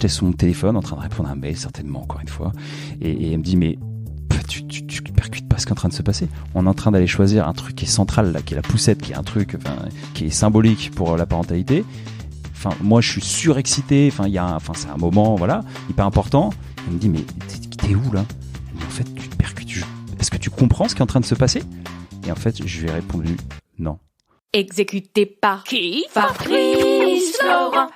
j'étais sur mon téléphone en train de répondre à un mail, certainement, encore une fois. Et elle me dit, mais tu percutes pas ce qui est en train de se passer. On est en train d'aller choisir un truc qui est central, là, qui est la poussette, qui est un truc qui est symbolique pour la parentalité. Moi, je suis surexcité. C'est un moment, voilà, hyper important. Elle me dit, mais t'es où, là? En fait, tu te percutes. Est-ce que tu comprends ce qui est en train de se passer? Et en fait, je lui ai répondu, non. Exécuté par qui? Fabrice Florent.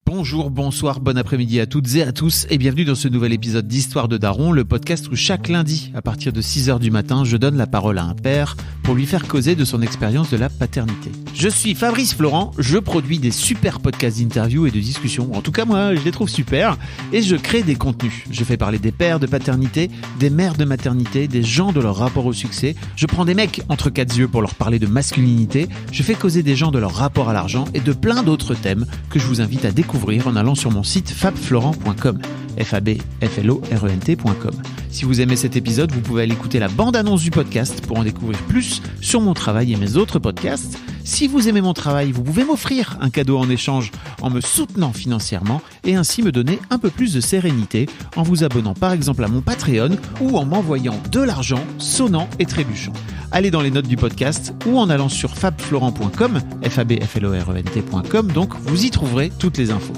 Bonjour, bonsoir, bon après-midi à toutes et à tous et bienvenue dans ce nouvel épisode d'Histoire de Daron, le podcast où chaque lundi, à partir de 6h du matin, je donne la parole à un père pour lui faire causer de son expérience de la paternité. Je suis Fabrice Florent, je produis des super podcasts d'interviews et de discussions, en tout cas moi je les trouve super, et je crée des contenus. Je fais parler des pères de paternité, des mères de maternité, des gens de leur rapport au succès, je prends des mecs entre quatre yeux pour leur parler de masculinité, je fais causer des gens de leur rapport à l'argent et de plein d'autres thèmes que je vous invite à découvrir en allant sur mon site fabflorent.com, fabflorent.com. Si vous aimez cet épisode, vous pouvez aller écouter la bande-annonce du podcast pour en découvrir plus sur mon travail et mes autres podcasts. Si vous aimez mon travail, vous pouvez m'offrir un cadeau en échange en me soutenant financièrement et ainsi me donner un peu plus de sérénité en vous abonnant par exemple à mon Patreon ou en m'envoyant de l'argent sonnant et trébuchant. Allez dans les notes du podcast ou en allant sur fabflorent.com, fabflorent.com, donc vous y trouverez toutes les infos.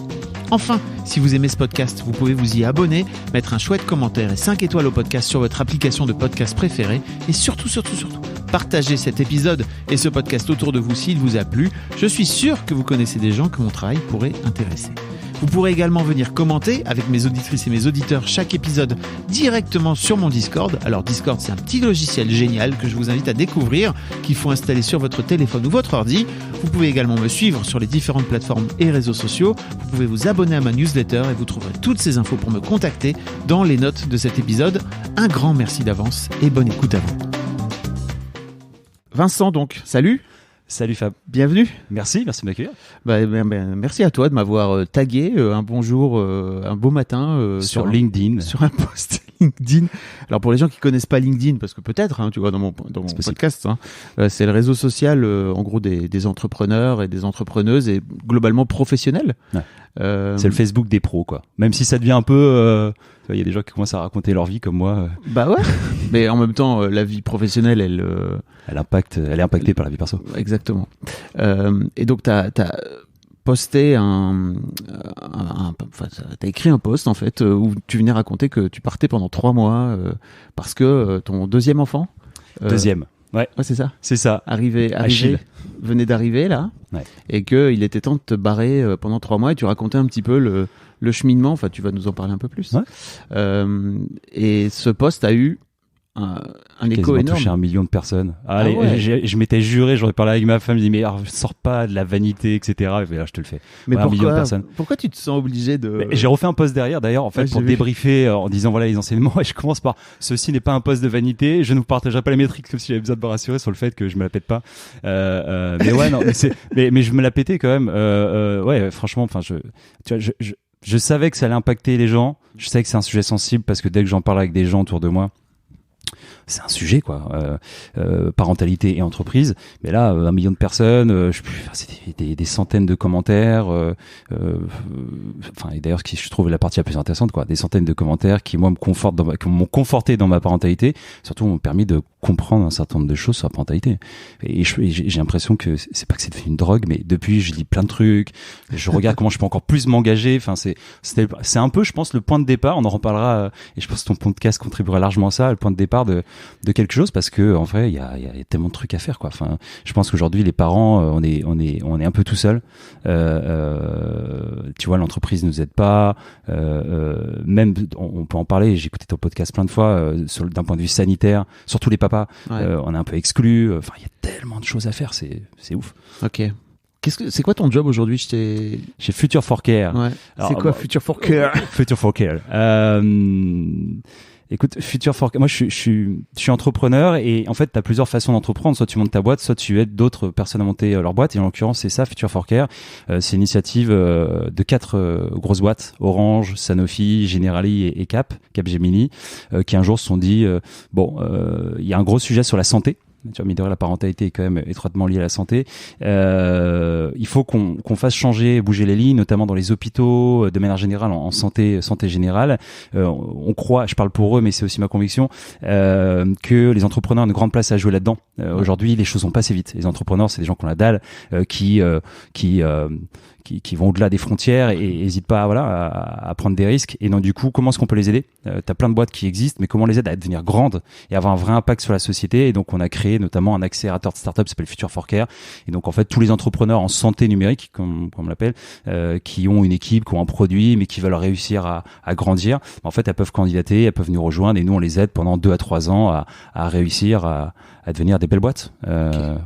Enfin, si vous aimez ce podcast, vous pouvez vous y abonner, mettre un chouette commentaire et 5 étoiles au podcast sur votre application de podcast préférée et surtout, partagez cet épisode et ce podcast autour de vous s'il vous a plu. Je suis sûr que vous connaissez des gens que mon travail pourrait intéresser. Vous pourrez également venir commenter avec mes auditrices et mes auditeurs chaque épisode directement sur mon Discord. Alors Discord, c'est un petit logiciel génial que je vous invite à découvrir, qu'il faut installer sur votre téléphone ou votre ordi. Vous pouvez également me suivre sur les différentes plateformes et réseaux sociaux. Vous pouvez vous abonner à ma newsletter et vous trouverez toutes ces infos pour me contacter dans les notes de cet épisode. Un grand merci d'avance et bonne écoute à vous. Vincent donc, salut. Salut Fab. Bienvenue. Merci de m'accueillir. Merci à toi de m'avoir tagué un bonjour, un beau matin sur LinkedIn. Sur un post LinkedIn. Alors pour les gens qui connaissent pas LinkedIn, parce que peut-être, tu vois, dans mon podcast, c'est le réseau social, en gros, des entrepreneurs et des entrepreneuses et globalement professionnels. Ouais. C'est le Facebook des pros, quoi. Même si ça devient un peu... il y a des gens qui commencent à raconter leur vie comme moi. Bah ouais. Mais en même temps, la vie professionnelle, elle est impactée par la vie perso. Exactement. Et donc, t'as posté t'as écrit un post, en fait, où tu venais raconter que tu partais pendant 3 mois parce que ton deuxième enfant... Deuxième. Ouais, c'est ça. C'est ça. Venait d'arriver là, ouais. Et que il était temps de te barrer pendant 3 mois. Et tu racontais un petit peu le cheminement. Enfin, tu vas nous en parler un peu plus. Ouais. Et ce post a eu un écho énorme. Touché 1 million de personnes. Allez, ouais. je m'étais juré, j'aurais parlé avec ma femme, je dis mais sors pas de la vanité, etc. Et là, je te le fais. Mais 1 million de personnes. Pourquoi tu te sens obligé de... J'ai refait un post derrière, d'ailleurs, en fait, pour débriefer en disant voilà les enseignements. Et je commence par ceci n'est pas un post de vanité. Je ne vous partagerai pas les métriques comme si j'avais besoin de me rassurer sur le fait que je me la pète pas. Mais ouais, non, mais je me la pétais quand même. Ouais, franchement, enfin, je savais que ça allait impacter les gens. Je savais que c'est un sujet sensible parce que dès que j'en parle avec des gens autour de moi, c'est un sujet, quoi. Parentalité et entreprise. Mais là, 1 million de personnes, c'est des centaines de commentaires. Et d'ailleurs, je trouve la partie la plus intéressante, quoi. Des centaines de commentaires qui, moi, qui m'ont conforté dans ma parentalité. Surtout, m'ont permis de comprendre un certain nombre de choses sur la parentalité. Et j'ai l'impression que c'est pas que c'est devenu une drogue, mais depuis, je lis plein de trucs. Je regarde comment je peux encore plus m'engager. Enfin, c'est un peu, je pense, le point de départ. On en reparlera. Et je pense que ton podcast contribuera largement à ça, le point de départ de quelque chose, parce que en vrai il y a tellement de trucs à faire, quoi. Enfin, je pense qu'aujourd'hui les parents on est un peu tout seul. Tu vois, l'entreprise nous aide pas, même on peut en parler, j'ai écouté ton podcast plein de fois d'un point de vue sanitaire, surtout les papas. Ouais. On est un peu exclus. Enfin, il y a tellement de choses à faire, c'est ouf. Ok. C'est quoi ton job aujourd'hui chez Future for Care? Ouais. Alors, c'est quoi Future for Care? Future for Care. Écoute, Future for Care, moi je suis entrepreneur et en fait tu as plusieurs façons d'entreprendre, soit tu montes ta boîte, soit tu aides d'autres personnes à monter leur boîte, et en l'occurrence c'est ça, Future for Care. C'est une initiative de 4 grosses boîtes, Orange, Sanofi, Generali et Capgemini, qui un jour se sont dit il y a un gros sujet sur la santé Tu vois, mine de rien, la parentalité est quand même étroitement liée à la santé. Il faut qu'on fasse changer, bouger les lignes, notamment dans les hôpitaux, de manière générale, en santé générale. On croit, je parle pour eux, mais c'est aussi ma conviction, que les entrepreneurs ont une grande place à jouer là-dedans. Aujourd'hui, les choses vont pas assez vite. Les entrepreneurs, c'est des gens qui ont la dalle, qui vont au-delà des frontières et hésitent pas à prendre des risques. Et donc du coup, comment est-ce qu'on peut les aider? T'as plein de boîtes qui existent, mais comment on les aide à devenir grandes et avoir un vrai impact sur la société? Et donc on a créé notamment un accélérateur de start-up qui s'appelle Future for Care. Et donc en fait, tous les entrepreneurs en santé numérique, comme on l'appelle, qui ont une équipe, qui ont un produit, mais qui veulent réussir à grandir, en fait, elles peuvent candidater, elles peuvent nous rejoindre et nous on les aide pendant 2 à 3 ans à réussir à devenir des belles boîtes.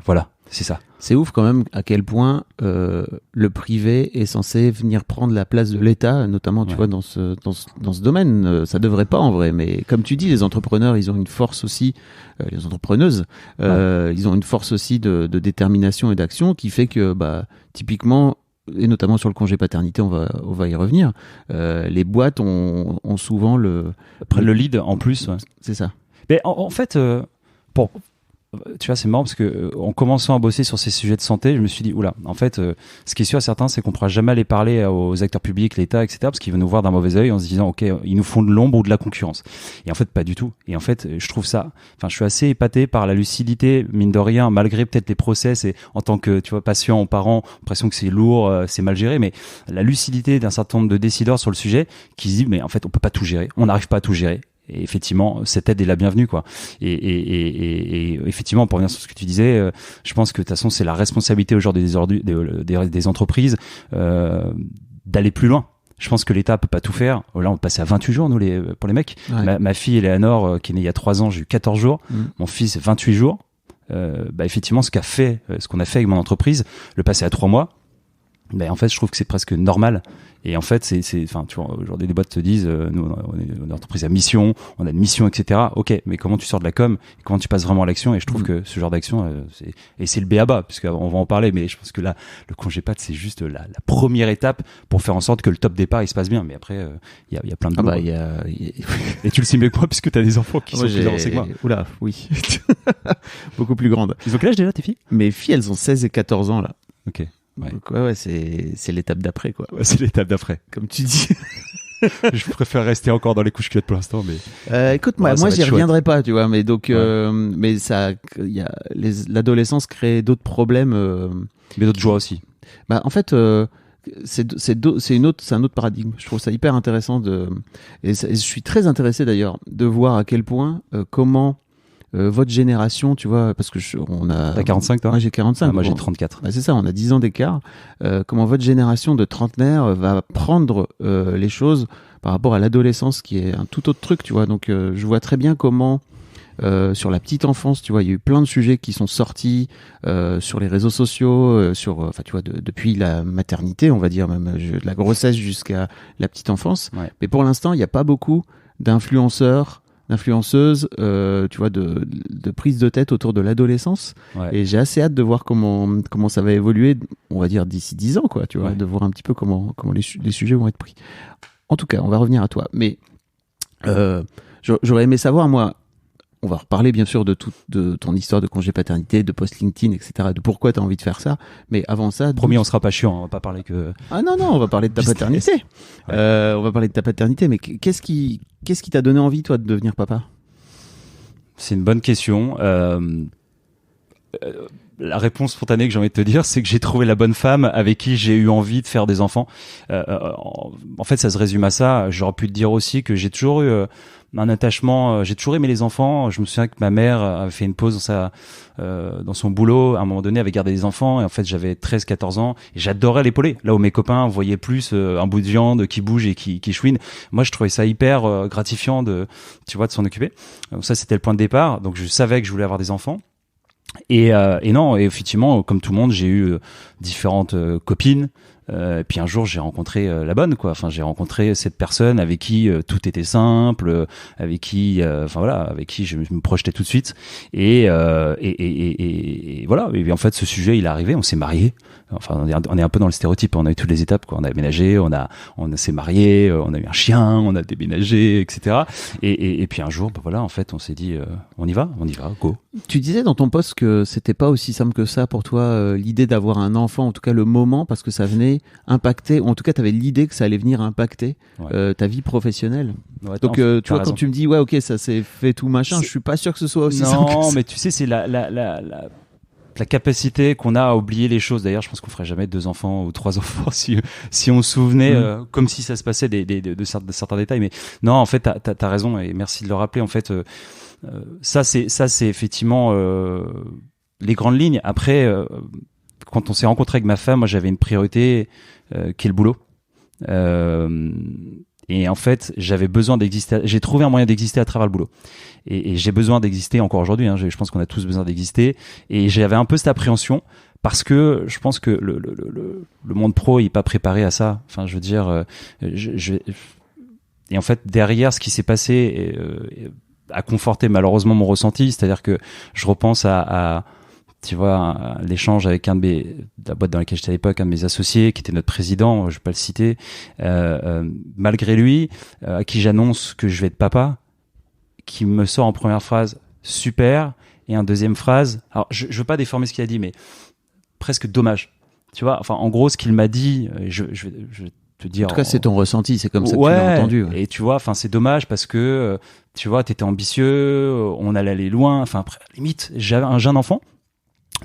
Voilà, c'est ça. C'est ouf quand même à quel point le privé est censé venir prendre la place de l'État, notamment tu vois dans ce domaine. Ça devrait pas en vrai, mais comme tu dis, les entrepreneurs, ils ont une force aussi, les entrepreneuses, ils ont une force aussi de détermination et d'action qui fait que typiquement, et notamment sur le congé paternité, on va y revenir. Les boîtes ont souvent prennent le lead en plus. Ouais. C'est ça. Mais en fait, tu vois, c'est marrant parce que en commençant à bosser sur ces sujets de santé, je me suis dit oula, en fait, ce qui est sûr et certain, c'est qu'on pourra jamais aller parler aux acteurs publics, l'État, etc., parce qu'ils vont nous voir d'un mauvais œil en se disant ok, ils nous font de l'ombre ou de la concurrence. Et en fait, pas du tout. Et en fait, je trouve ça, je suis assez épaté par la lucidité, mine de rien, malgré peut-être les process et en tant que, tu vois, patient ou parent, l'impression que c'est lourd, c'est mal géré, mais la lucidité d'un certain nombre de décideurs sur le sujet qui se disent mais en fait, on peut pas tout gérer, on n'arrive pas à tout gérer. Et effectivement, cette aide est la bienvenue, quoi. Et effectivement, pour revenir sur ce que tu disais, je pense que de toute façon, c'est la responsabilité aujourd'hui des entreprises d'aller plus loin. Je pense que l'État peut pas tout faire. Là, on passait à 28 jours, nous, pour les mecs. Ouais. Ma fille, Eleanor, qui est née il y a 3 ans, j'ai eu 14 jours. Mon fils, 28 jours. Effectivement, ce qu'on a fait avec mon entreprise, le passer à 3 mois, en fait, je trouve que c'est presque normal. Et en fait, tu vois, aujourd'hui, les boîtes te disent, nous, on est une entreprise à mission, on a une mission, etc. Ok, mais comment tu sors de la com, et comment tu passes vraiment à l'action? Et je trouve que ce genre d'action, c'est le b.a.-ba, puisqu'on va en parler, mais je pense que là, le congé pat, c'est juste la première étape pour faire en sorte que le top départ, il se passe bien. Mais après, il y a plein de boulot. Et tu le sais mieux que moi, puisque tu as des enfants qui sont plus avancés que moi. Oula, oui. Beaucoup plus grandes. Ils ont quel âge déjà, tes filles? Mes filles, elles ont 16 et 14 ans, là. Ok. Ouais. Donc, ouais, c'est l'étape d'après, quoi. Ouais, c'est l'étape d'après. Comme tu dis. Je préfère rester encore dans les couches culottes pour l'instant, mais. Écoute, moi, j'y reviendrai pas, tu vois, mais donc, mais l'adolescence crée d'autres problèmes. Mais d'autres joies aussi. En fait, c'est un autre paradigme. Je trouve ça hyper intéressant et je suis très intéressé d'ailleurs de voir à quel point, comment, votre génération, tu vois, parce que on a... T'as 45, toi? Moi, j'ai 45. Moi, j'ai 34. C'est ça, on a 10 ans d'écart. Comment votre génération de trentenaires va prendre les choses par rapport à l'adolescence, qui est un tout autre truc, tu vois. Donc, je vois très bien comment, sur la petite enfance, tu vois, il y a eu plein de sujets qui sont sortis sur les réseaux sociaux, tu vois, depuis la maternité, on va dire, même de la grossesse jusqu'à la petite enfance. Ouais. Mais pour l'instant, il n'y a pas beaucoup d'influenceuses, tu vois, de prise de tête autour de l'adolescence. Ouais. Et j'ai assez hâte de voir comment ça va évoluer, on va dire d'ici 10 ans, quoi, tu vois, de voir un petit peu comment les sujets vont être pris. En tout cas, on va revenir à toi. Mais j'aurais aimé savoir, moi, on va reparler bien sûr de ton histoire de congé paternité, de post-LinkedIn, etc., de pourquoi tu as envie de faire ça. Mais avant ça... Promis, on sera pas chiant, on va pas parler que... Ah non, on va parler de ta paternité. Ouais. On va parler de ta paternité, mais qu'est-ce qui t'a donné envie, toi, de devenir papa? C'est une bonne question. La réponse spontanée que j'ai envie de te dire, c'est que j'ai trouvé la bonne femme avec qui j'ai eu envie de faire des enfants. En fait, ça se résume à ça. J'aurais pu te dire aussi que j'ai toujours eu un attachement, j'ai toujours aimé les enfants. Je me souviens que ma mère avait fait une pause dans son boulot, à un moment donné, avait gardé des enfants, et en fait j'avais 13-14 ans, et j'adorais l'épauler. Là où mes copains voyaient plus un bout de viande qui bouge et qui chouine, moi je trouvais ça hyper gratifiant de s'en occuper. Donc ça, c'était le point de départ. Donc je savais que je voulais avoir des enfants. Et non, et effectivement, comme tout le monde, j'ai eu différentes copines, Puis un jour, j'ai rencontré la bonne, quoi. Enfin, j'ai rencontré cette personne avec qui tout était simple, avec qui, avec qui je me projetais tout de suite. Et voilà. Et en fait, ce sujet, il est arrivé. On s'est mariés. Enfin, on est un peu dans le stéréotype. On a eu toutes les étapes, quoi. On a déménagé, on s'est mariés, on a eu un chien, on a déménagé, etc. Et puis un jour, voilà, en fait, on s'est dit, on y va, go. Tu disais dans ton post que c'était pas aussi simple que ça pour toi, l'idée d'avoir un enfant, en tout cas le moment, parce que ça venait impacter, ou en tout cas tu avais l'idée que ça allait venir impacter ta vie professionnelle. Ouais, donc tu vois, raison. Quand tu me dis ok, ça s'est fait tout machin, je suis pas sûr que ce soit aussi simple que ça. Non, mais tu sais, c'est la capacité qu'on a à oublier les choses. D'ailleurs, je pense qu'on ferait jamais 2 enfants ou 3 enfants si on se souvenait comme si ça se passait de certains détails. Mais non, en fait, t'as raison, et merci de le rappeler. En fait, ça c'est effectivement les grandes lignes. Après, quand on s'est rencontré avec ma femme, moi j'avais une priorité qui est le boulot. Et en fait, j'avais besoin d'exister. J'ai trouvé un moyen d'exister à travers le boulot. Et j'ai besoin d'exister encore aujourd'hui. Hein. Je pense qu'on a tous besoin d'exister. Et j'avais un peu cette appréhension parce que je pense que le monde pro il est pas préparé à ça. Enfin, je veux dire, et en fait derrière ce qui s'est passé a conforté malheureusement mon ressenti. C'est-à-dire que je repense à tu vois, l'échange avec la boîte dans laquelle j'étais à l'époque, un de mes associés, qui était notre président, je vais pas le citer, malgré lui, à qui j'annonce que je vais être papa, qui me sort en première phrase super, et en deuxième phrase, alors je veux pas déformer ce qu'il a dit, mais presque dommage. Tu vois, enfin, en gros, ce qu'il m'a dit, je vais te dire. En tout cas, c'est ton ressenti, c'est comme ça que tu l'as entendu. Ouais. Et tu vois, enfin, c'est dommage parce que, tu vois, t'étais ambitieux, on allait aller loin, enfin, après, limite, j'avais un jeune enfant.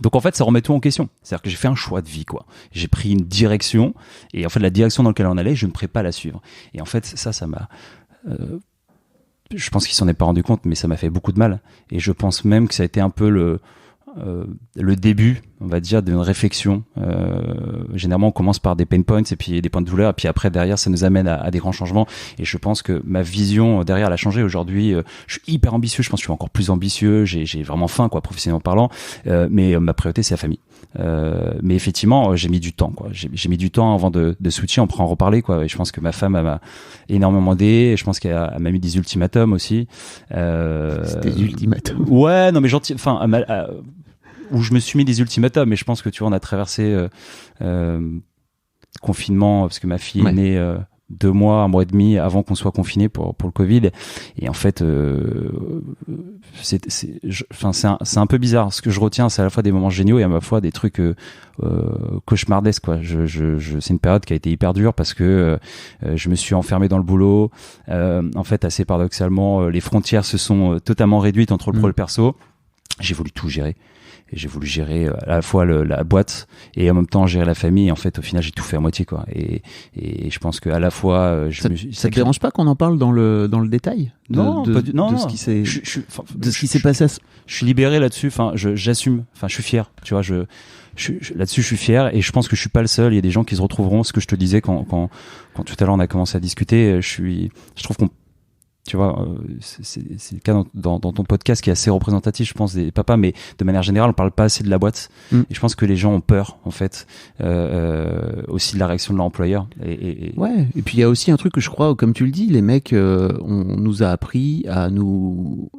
Donc en fait, ça remet tout en question. C'est-à-dire que j'ai fait un choix de vie, quoi. J'ai pris une direction, et en fait, la direction dans laquelle on allait, je ne pourrais pas la suivre. Et en fait, ça m'a. Je pense qu'il s'en est pas rendu compte, mais ça m'a fait beaucoup de mal. Et je pense même que ça a été un peu le début, on va dire, d'une réflexion. Généralement, on commence par des pain points et puis des points de douleur, et puis après, derrière, ça nous amène à des grands changements. Et je pense que ma vision derrière elle a changé. Aujourd'hui, je suis hyper ambitieux. Je pense que je suis encore plus ambitieux. J'ai vraiment faim, quoi, professionnellement parlant. Mais ma priorité, c'est la famille. Mais effectivement, j'ai mis du temps, quoi. J'ai mis du temps avant de switcher. On pourra en reparler, quoi. Et je pense que ma femme m'a énormément aidé. Et je pense qu'elle m'a mis des ultimatums aussi. C'était des ultimatums. Ouais, non, mais gentil. Enfin, où je me suis mis des ultimatums, mais je pense que tu vois, on a traversé confinement parce que ma fille est née 2 mois, 1 mois et demi avant qu'on soit confiné pour le Covid. Et en fait, c'est un peu bizarre. Ce que je retiens, c'est à la fois des moments géniaux et à la fois des trucs cauchemardesques, quoi. C'est une période qui a été hyper dure parce que je me suis enfermé dans le boulot. En fait, assez paradoxalement, les frontières se sont totalement réduites entre le pro et le perso. J'ai voulu tout gérer. Et j'ai voulu gérer à la fois la boîte et en même temps gérer la famille. Et en fait, au final, j'ai tout fait à moitié, quoi. Et je pense que à la fois, ça te dérange pas qu'on en parle dans le détail de ce qui s'est ce qui s'est passé. Je suis libéré là-dessus. Enfin, j'assume. Enfin, je suis fier. Tu vois, là-dessus, je suis fier et je pense que je suis pas le seul. Il y a des gens qui se retrouveront. Ce que je te disais quand tout à l'heure on a commencé à discuter. Je trouve qu'on tu vois, c'est le cas dans ton podcast qui est assez représentatif, je pense, des papas, mais de manière générale, on parle pas assez de la boîte. Et je pense que les gens ont peur, en fait, aussi de la réaction de leur employeur. Ouais. Et puis il y a aussi un truc que je crois, comme tu le dis, les mecs, on nous a appris à nous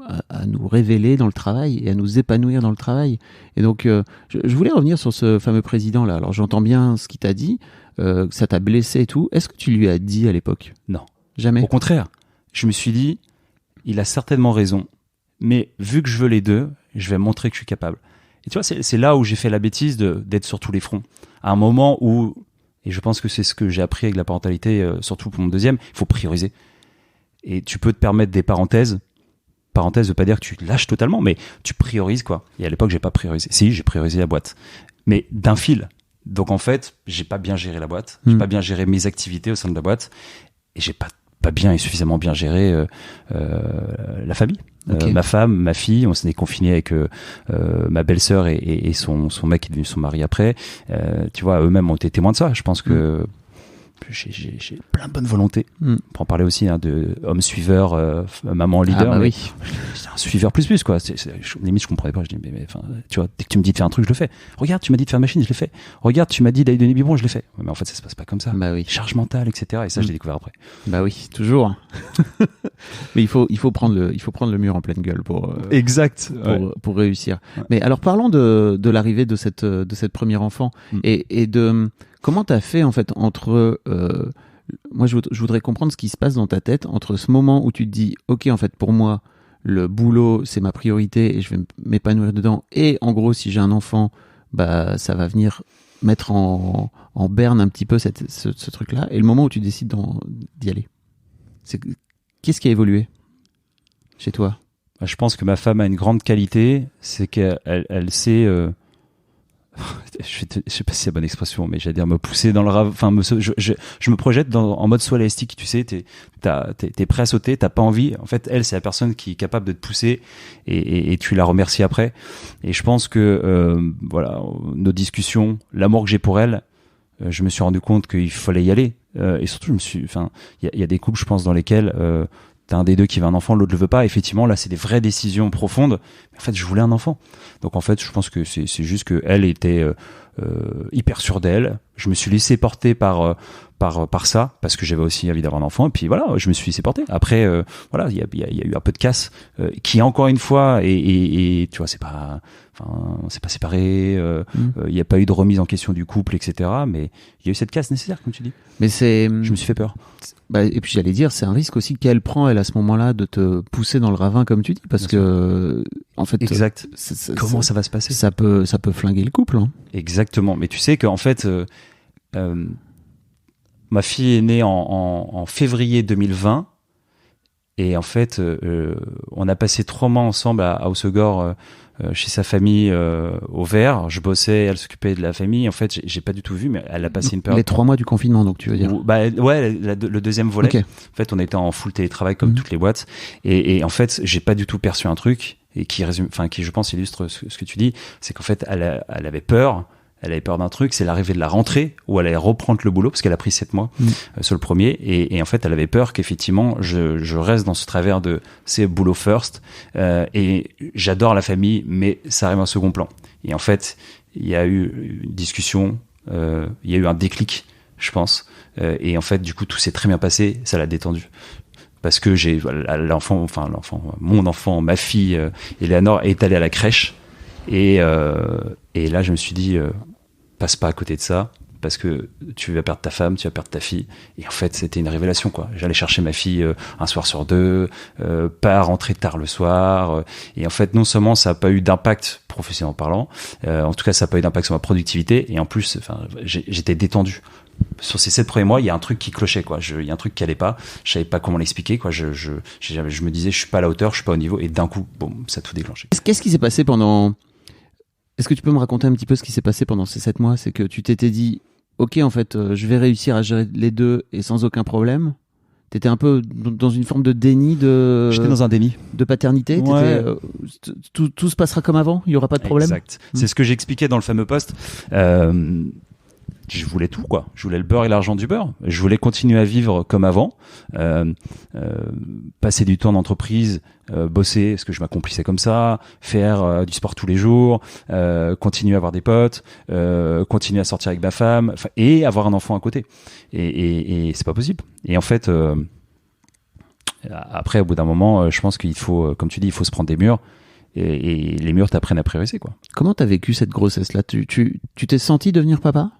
révéler dans le travail et à nous épanouir dans le travail. Et donc, je voulais revenir sur ce fameux président-là. Alors, j'entends bien ce qu'il t'a dit, que ça t'a blessé et tout. Est-ce que tu lui as dit à l'époque? Non. Jamais. Au contraire. Je me suis dit, il a certainement raison, mais vu que je veux les deux, je vais montrer que je suis capable. Et tu vois, c'est là où j'ai fait la bêtise d'être sur tous les fronts. À un moment où, et je pense que c'est ce que j'ai appris avec la parentalité, surtout pour mon deuxième, il faut prioriser. Et tu peux te permettre des parenthèses. Parenthèse veut pas dire que tu lâches totalement, mais tu priorises, quoi. Et à l'époque, j'ai pas priorisé. Si, j'ai priorisé la boîte. Mais d'un fil. Donc en fait, j'ai pas bien géré la boîte. J'ai pas bien géré mes activités au sein de la boîte. Et j'ai pas bien et suffisamment bien géré la famille. Okay. Ma femme, ma fille, on s'est confiné avec ma belle-sœur et son mec qui est devenu son mari après. Tu vois, eux-mêmes ont été témoins de ça. Je pense que j'ai plein de bonne volonté. Pour en parler aussi de homme suiveur, maman leader. Ah bah oui. C'est un suiveur plus quoi. Limite je comprenais pas. Je dis mais enfin tu vois, dès que tu me dis de faire un truc, je le fais. Regarde, tu m'as dit de faire machine, je l'ai fait. Regarde, tu m'as dit d'aller donner biberon, je l'ai fait. Mais en fait ça se passe pas comme ça. Bah oui. Charge mentale, etc. Et ça je l'ai découvert après. Bah oui, toujours. Mais il faut prendre le mur en pleine gueule pour réussir. Ouais. Mais alors parlons de l'arrivée de cette première enfant et de comment t'as fait en fait entre moi je voudrais comprendre ce qui se passe dans ta tête entre ce moment où tu te dis ok en fait pour moi le boulot c'est ma priorité et je vais m'épanouir dedans et en gros si j'ai un enfant bah ça va venir mettre en berne un petit peu ce truc là et le moment où tu décides d'y aller. Qu'est-ce qui a évolué chez toi? Je pense que ma femme a une grande qualité, c'est qu'elle sait, je sais pas si c'est la bonne expression, mais j'allais dire me pousser dans le rave. Enfin, je me projette en mode soie élastique. Tu sais, t'es prêt à sauter, t'as pas envie. En fait, elle, c'est la personne qui est capable de te pousser et tu la remercies après. Et je pense que voilà, nos discussions, l'amour que j'ai pour elle, je me suis rendu compte qu'il fallait y aller. Et surtout, il y a des couples, je pense, dans lesquels t'as un des deux qui veut un enfant, l'autre le veut pas. Effectivement, là, c'est des vraies décisions profondes. Mais en fait, je voulais un enfant. Donc, en fait, je pense que c'est juste que elle était hyper sûre d'elle. Je me suis laissé porter par ça, parce que j'avais aussi envie d'avoir un enfant. Et puis voilà, je me suis laissé porter. Après, voilà, il y a eu un peu de casse, qui encore une fois, et tu vois, on s'est pas séparés. Il n'y a pas eu de remise en question du couple, etc. Mais il y a eu cette casse nécessaire, comme tu dis. Mais je me suis fait peur. Et puis j'allais dire, c'est un risque aussi qu'elle prend, elle, à ce moment-là, de te pousser dans le ravin, comme tu dis, parce que, en fait, exact. Comment ça va se passer? Ça peut flinguer le couple. Hein. Exactement. Mais tu sais qu'en fait, ma fille est née en février 2020, et en fait, on a passé 3 mois ensemble à Hossegor, chez sa famille, au Vert. Je bossais, elle s'occupait de la famille. En fait, j'ai pas du tout vu, mais elle a passé une période. Les 3 mois du confinement, donc tu veux dire? Ouais, le deuxième volet. Okay. En fait, on était en full télétravail comme toutes les boîtes, et en fait, j'ai pas du tout perçu un truc et qui je pense illustre ce que tu dis, c'est qu'en fait, elle avait peur. Elle avait peur d'un truc, c'est l'arrivée de la rentrée où elle allait reprendre le boulot parce qu'elle a pris 7 mois sur le premier, et en fait elle avait peur qu'effectivement je reste dans ce travers de c'est boulot first, et j'adore la famille mais ça arrive en second plan. Et en fait il y a eu une discussion, il y a eu un déclic, je pense, et en fait du coup tout s'est très bien passé, ça l'a détendu. Parce que mon enfant, ma fille Eleanor est allée à la crèche, et là je me suis dit passe pas à côté de ça, parce que tu vas perdre ta femme, tu vas perdre ta fille. Et en fait c'était une révélation quoi. J'allais chercher ma fille un soir sur 2, pas rentrer tard le soir, et en fait non seulement ça a pas eu d'impact professionnellement parlant, en tout cas ça a pas eu d'impact sur ma productivité, et en plus j'étais détendu. Sur ces 7 premiers mois, il y a un truc qui clochait quoi. Il y a un truc qui allait pas. Je savais pas comment l'expliquer quoi. Je me disais je suis pas à la hauteur, je suis pas au niveau, et d'un coup, boum, ça a tout déclenché. Qu'est-ce qui s'est passé pendant? Est-ce que tu peux me raconter un petit peu ce qui s'est passé pendant ces 7 mois? C'est que tu t'étais dit, ok, en fait, je vais réussir à gérer les deux et sans aucun problème. T'étais un peu dans une forme de déni de. J'étais dans un déni de paternité. Ouais. Tout se passera comme avant. Il y aura pas de problème. Exact. C'est ce que j'expliquais dans le fameux post. Je voulais tout quoi. Je voulais le beurre et l'argent du beurre. Je voulais continuer à vivre comme avant, passer du temps en entreprise, bosser parce que je m'accomplissais comme ça, faire du sport tous les jours, continuer à avoir des potes, continuer à sortir avec ma femme, et avoir un enfant à côté. Et c'est pas possible. Et en fait, après, au bout d'un moment, je pense qu'il faut, comme tu dis, il faut se prendre des murs. Et les murs t'apprennent à prioriser quoi. Comment t'as vécu cette grossesse-là? Tu t'es senti devenir papa?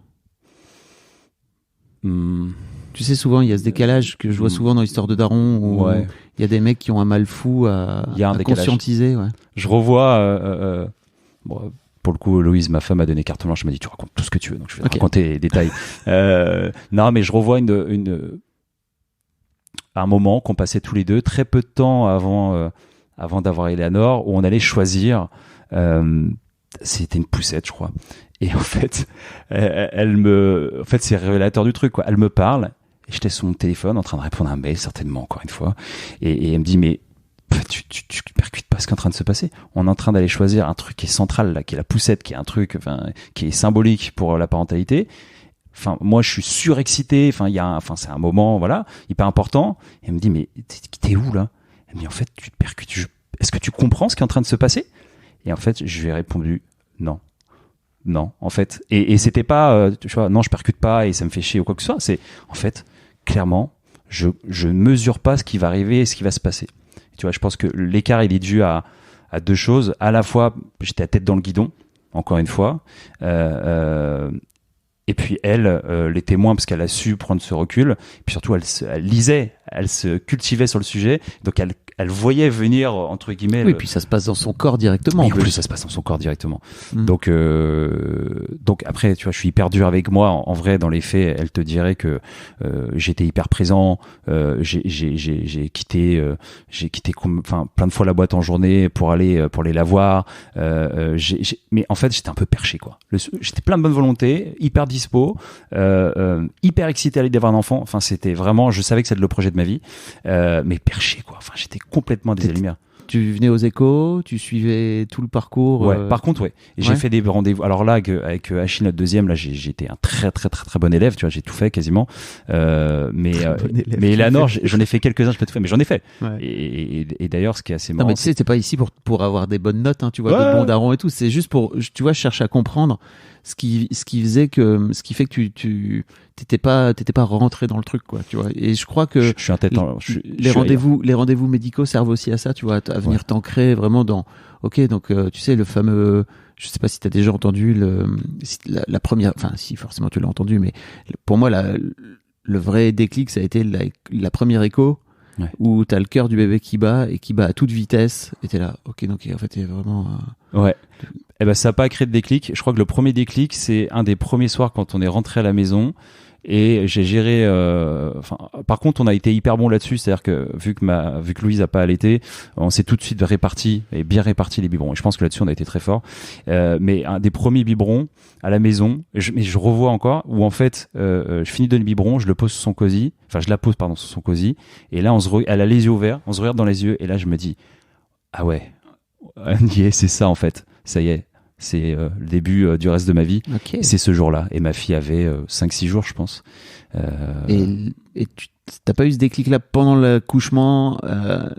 Tu sais, souvent il y a ce décalage que je vois souvent dans l'histoire de Daron où il y a des mecs qui ont un mal fou à conscientiser. Ouais. Je revois pour le coup, Louise, ma femme, a donné carte blanche. Elle m'a dit tu racontes tout ce que tu veux, donc je vais te raconter les détails. Non, mais je revois un moment qu'on passait tous les deux, très peu de temps avant d'avoir Eleanor, où on allait choisir. C'était une poussette, je crois. Et en fait, c'est révélateur du truc, quoi. Elle me parle, et j'étais sur mon téléphone en train de répondre à un mail, certainement, encore une fois. Et elle me dit, mais tu percutes pas ce qui est en train de se passer. On est en train d'aller choisir un truc qui est central, là, qui est la poussette, qui est un truc, qui est symbolique pour la parentalité. enfin moi je suis surexcité, enfin c'est un moment voilà hyper important. Et elle me dit mais t'es où là? Elle me dit en fait tu te percutes. Est-ce que tu comprends ce qui est en train de se passer? Et en fait je lui ai répondu non en fait. Et c'était pas tu vois, non je percute pas et ça me fait chier ou quoi que ce soit. C'est en fait clairement je ne mesure pas ce qui va arriver et ce qui va se passer. Tu vois, je pense que l'écart il est dû à deux choses. À la fois j'étais à tête dans le guidon encore une fois. Et puis elle, les témoins, parce qu'elle a su prendre ce recul. Et puis surtout, elle lisait, elle se cultivait sur le sujet. Donc elle voyait venir entre guillemets. Oui, puis ça se passe dans son corps directement. Oui, en plus ça se passe dans son corps directement. Donc après, tu vois, je suis hyper dur avec moi. En vrai, dans les faits, elle te dirait que j'étais hyper présent. J'ai quitté plein de fois la boîte en journée pour aller la voir. Mais en fait, j'étais un peu perché quoi. J'étais plein de bonne volonté, hyper dispo, hyper excité à l'idée d'avoir un enfant. Enfin, c'était vraiment, je savais que c'était le projet de ma vie, mais perché quoi. Enfin, j'étais complètement des lumières. Tu venais aux échos, tu suivais tout le parcours. Ouais. Par contre, ouais. J'ai fait des rendez-vous. Alors là, avec Achille, notre deuxième, là, j'ai été un très très très très bon élève. Tu vois, j'ai tout fait quasiment. Mais Eleanor, j'en ai fait quelques-uns. Je peux te faire, mais j'en ai fait. Ouais. Et d'ailleurs, ce qui est assez marrant. Non, mais tu sais, t'es pas ici pour avoir des bonnes notes, hein, tu vois, de bons darons et tout. C'est juste pour, tu vois, je cherche à comprendre ce qui fait que tu t'étais pas rentré dans le truc quoi, tu vois. Et je crois que je suis un tête les rendez-vous médicaux servent aussi à ça, tu vois, à venir t'ancrer vraiment dans donc tu sais le fameux, je sais pas si t'as déjà entendu la première, enfin si forcément tu l'as entendu, mais pour moi le vrai déclic ça a été la première écho. Ouais. Où t'as le cœur du bébé qui bat à toute vitesse et t'es là, ok, donc en fait il y a vraiment ouais. Eh ben ça a pas créé de déclic. Je crois que le premier déclic c'est un des premiers soirs quand on est rentré à la maison et j'ai géré par contre on a été hyper bon là-dessus, c'est-à-dire que vu que Louise a pas allaité, on s'est tout de suite bien réparti les biberons et je pense que là-dessus on a été très fort. Mais un des premiers biberons à la maison, je revois encore où en fait je finis de donner le biberon, je le pose sur son cosy, enfin je la pose sur son cosy et là elle a les yeux ouverts, on se regarde dans les yeux et là je me dis ah ouais, c'est ça en fait, ça y est. C'est le début du reste de ma vie. Okay. C'est ce jour-là. Et ma fille avait 5-6 jours, je pense. Et tu t'as pas eu ce déclic-là pendant l'accouchement,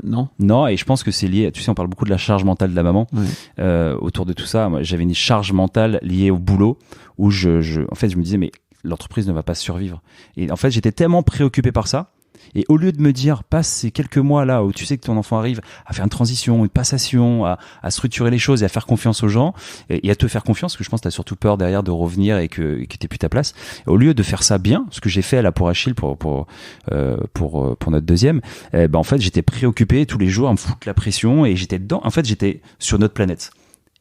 non? Non, et je pense que c'est lié. Tu sais, on parle beaucoup de la charge mentale de la maman. Ouais. Autour de tout ça, moi, j'avais une charge mentale liée au boulot où en fait, je me disais, mais l'entreprise ne va pas survivre. Et en fait, j'étais tellement préoccupé par ça. Et au lieu de me dire, passe ces quelques mois là où tu sais que ton enfant arrive à faire une transition, une passation, à structurer les choses et à faire confiance aux gens et à te faire confiance, parce que je pense que t'as surtout peur derrière de revenir et que t'aies plus ta place. Et au lieu de faire ça bien, ce que j'ai fait là pour Achille, pour notre deuxième, en fait j'étais préoccupé tous les jours à me foutre la pression et j'étais dedans. En fait j'étais sur notre planète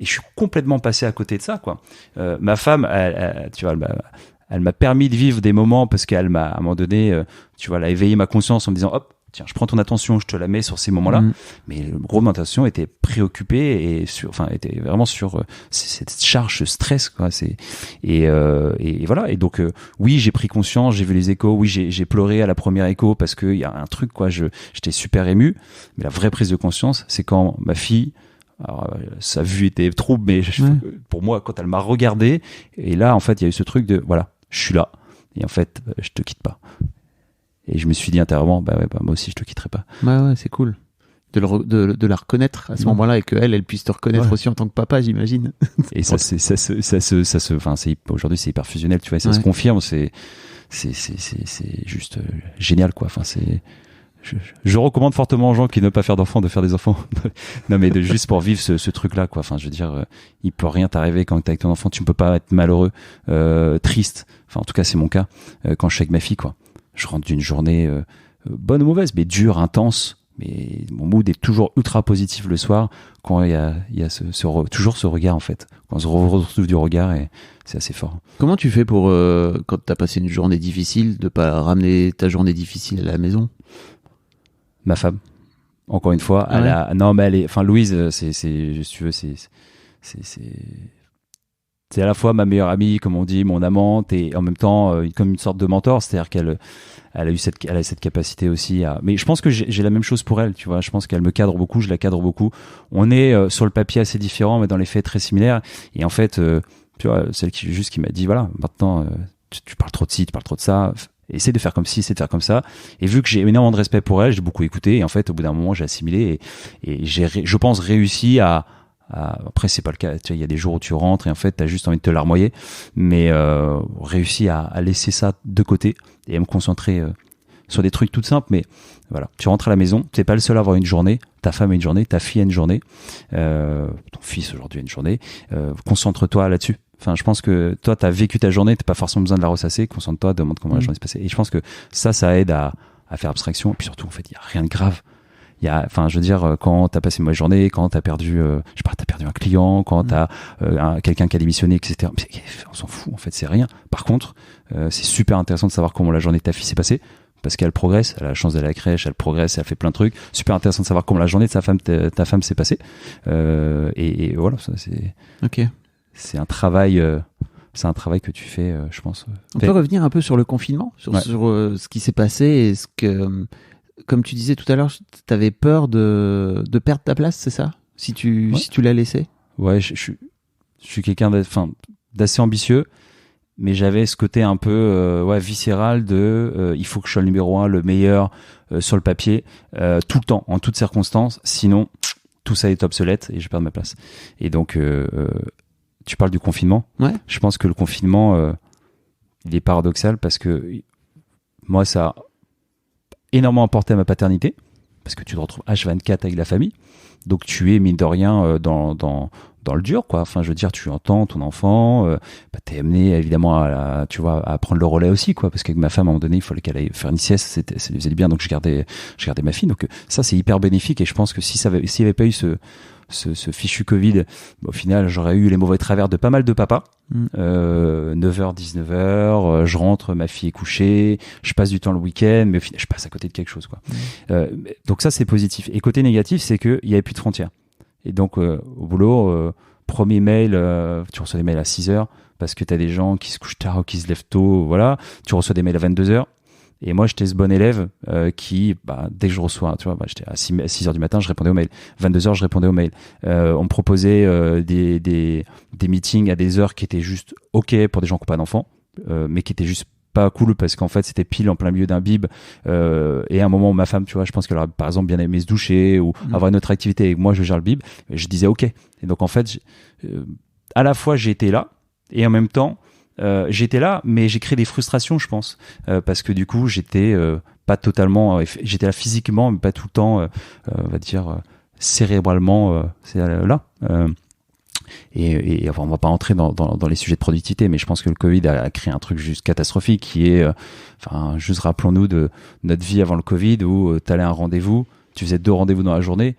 et je suis complètement passé à côté de ça quoi. Ma femme, tu vois, elle m'a permis de vivre des moments parce qu'elle m'a, à un moment donné, tu vois, elle a éveillé ma conscience en me disant, hop, tiens, je prends ton attention, je te la mets sur ces moments-là. Mais le gros de mon attention était préoccupé et était vraiment sur cette charge, ce stress, quoi. Et voilà. Et donc, oui, j'ai pris conscience, j'ai vu les échos, oui, j'ai pleuré à la première écho parce qu'il y a un truc, quoi, j'étais super ému. Mais la vraie prise de conscience, c'est quand ma fille, alors, sa vue était trouble, mais pour moi, quand elle m'a regardé, et là, en fait, il y a eu ce truc de, voilà, je suis là, et en fait, je te quitte pas. Et je me suis dit intérieurement, moi aussi, je te quitterai pas. Ouais, c'est cool. De la reconnaître à ce moment-là, et qu'elle puisse te reconnaître aussi en tant que papa, j'imagine. Et aujourd'hui, c'est hyper fusionnel, tu vois, et ça se confirme, c'est juste génial, quoi. Enfin, je recommande fortement aux gens qui ne veulent pas faire d'enfants de faire des enfants. Non, mais juste pour vivre ce truc-là, quoi. Enfin, je veux dire, il peut rien t'arriver quand t'es avec ton enfant. Tu ne peux pas être malheureux, triste. Enfin, en tout cas, c'est mon cas quand je suis avec ma fille, quoi. Je rentre d'une journée bonne ou mauvaise, mais dure, intense. Mais mon mood est toujours ultra positif le soir quand il y a toujours ce regard, en fait. Quand on se retrouve du regard, et c'est assez fort. Comment tu fais pour, quand t'as passé une journée difficile, de pas ramener ta journée difficile à la maison? Ma femme, encore une fois, Louise, c'est à la fois ma meilleure amie, comme on dit, mon amante, et en même temps comme une sorte de mentor, c'est-à-dire qu'elle a cette capacité aussi mais je pense que j'ai la même chose pour elle, tu vois. Je pense qu'elle me cadre beaucoup, je la cadre beaucoup. On est sur le papier assez différents, mais dans les faits très similaires. Et en fait, tu vois, celle qui m'a dit, voilà, maintenant tu parles trop de ci, tu parles trop de ça. Essaie de faire comme ci, essaie de faire comme ça. Et vu que j'ai énormément de respect pour elle, j'ai beaucoup écouté. Et en fait, au bout d'un moment, j'ai assimilé et je pense, réussi à après, c'est pas le cas. Tu vois, il y a des jours où tu rentres et en fait, t'as juste envie de te larmoyer. Mais réussi à laisser ça de côté et à me concentrer sur des trucs tout simples. Mais voilà, tu rentres à la maison, t'es pas le seul à avoir une journée. Ta femme a une journée, ta fille a une journée, ton fils aujourd'hui a une journée. Concentre-toi là-dessus. Enfin, je pense que toi, t'as vécu ta journée, t'as pas forcément besoin de la ressasser. Concentre-toi, demande comment la journée s'est passée. Et je pense que ça aide à faire abstraction. Et puis surtout, en fait, il y a rien de grave. Enfin, je veux dire, quand t'as passé une mauvaise journée, quand t'as perdu, t'as perdu un client, quand t'as quelqu'un qui a démissionné, etc. On s'en fout, en fait, c'est rien. Par contre, c'est super intéressant de savoir comment la journée de ta fille s'est passée. Parce qu'elle progresse, elle a la chance d'aller à la crèche, elle progresse, elle fait plein de trucs. Super intéressant de savoir comment la journée de ta femme s'est passée. Et voilà, ça c'est. Ok. C'est un travail que tu fais, je pense. On peut revenir un peu sur le confinement, sur ce qui s'est passé et ce que, comme tu disais tout à l'heure, tu avais peur de perdre ta place, c'est ça ? Si tu l'as laissé ? Ouais, je suis quelqu'un d'assez ambitieux, mais j'avais ce côté un peu viscéral de il faut que je sois le numéro 1, le meilleur sur le papier, tout le temps, en toutes circonstances, sinon tout ça est obsolète et je perds ma place. Et donc tu parles du confinement. Ouais. Je pense que le confinement, il est paradoxal parce que moi, ça a énormément apporté à ma paternité parce que tu te retrouves H24 avec la famille. Donc, tu es, mine de rien, dans le dur, quoi. Enfin, je veux dire, tu entends ton enfant, t'es amené, évidemment, à prendre le relais aussi, quoi. Parce qu'avec ma femme, à un moment donné, il fallait qu'elle aille faire une sieste, ça lui faisait du bien, donc je gardais ma fille. Donc, ça, c'est hyper bénéfique et je pense que s'il n'y avait pas eu ce fichu Covid, au final, j'aurais eu les mauvais travers de pas mal de papas. 9h, 19h, je rentre, ma fille est couchée, je passe du temps le week-end, mais au final, je passe à côté de quelque chose, quoi. Donc ça, c'est positif. Et côté négatif, c'est qu'il n'y avait plus de frontières. Et donc, au boulot, premier mail, tu reçois des mails à 6h parce que tu as des gens qui se couchent tard ou qui se lèvent tôt, voilà. Tu reçois des mails à 22h. Et moi, j'étais ce bon élève qui, dès que je reçois, tu vois, j'étais à 6h du matin, je répondais aux mails. 22h, je répondais aux mails. On me proposait des meetings à des heures qui étaient juste OK pour des gens qui n'ont pas d'enfants, mais qui étaient juste pas cool parce qu'en fait, c'était pile en plein milieu d'un bib. Et à un moment, ma femme, tu vois, je pense qu'elle aurait par exemple bien aimé se doucher ou avoir une autre activité et moi, je gère le bib. Et je disais OK. Et donc, en fait, à la fois, j'ai été là et en même temps, j'étais là, mais j'ai créé des frustrations, je pense, parce que du coup, j'étais pas totalement, j'étais là physiquement, mais pas tout le temps, on va dire cérébralement, c'est là. Et enfin, on va pas entrer dans les sujets de productivité, mais je pense que le Covid a créé un truc juste catastrophique qui est, juste rappelons-nous de notre vie avant le Covid où t'allais à un rendez-vous. Tu faisais 2 rendez-vous dans la journée,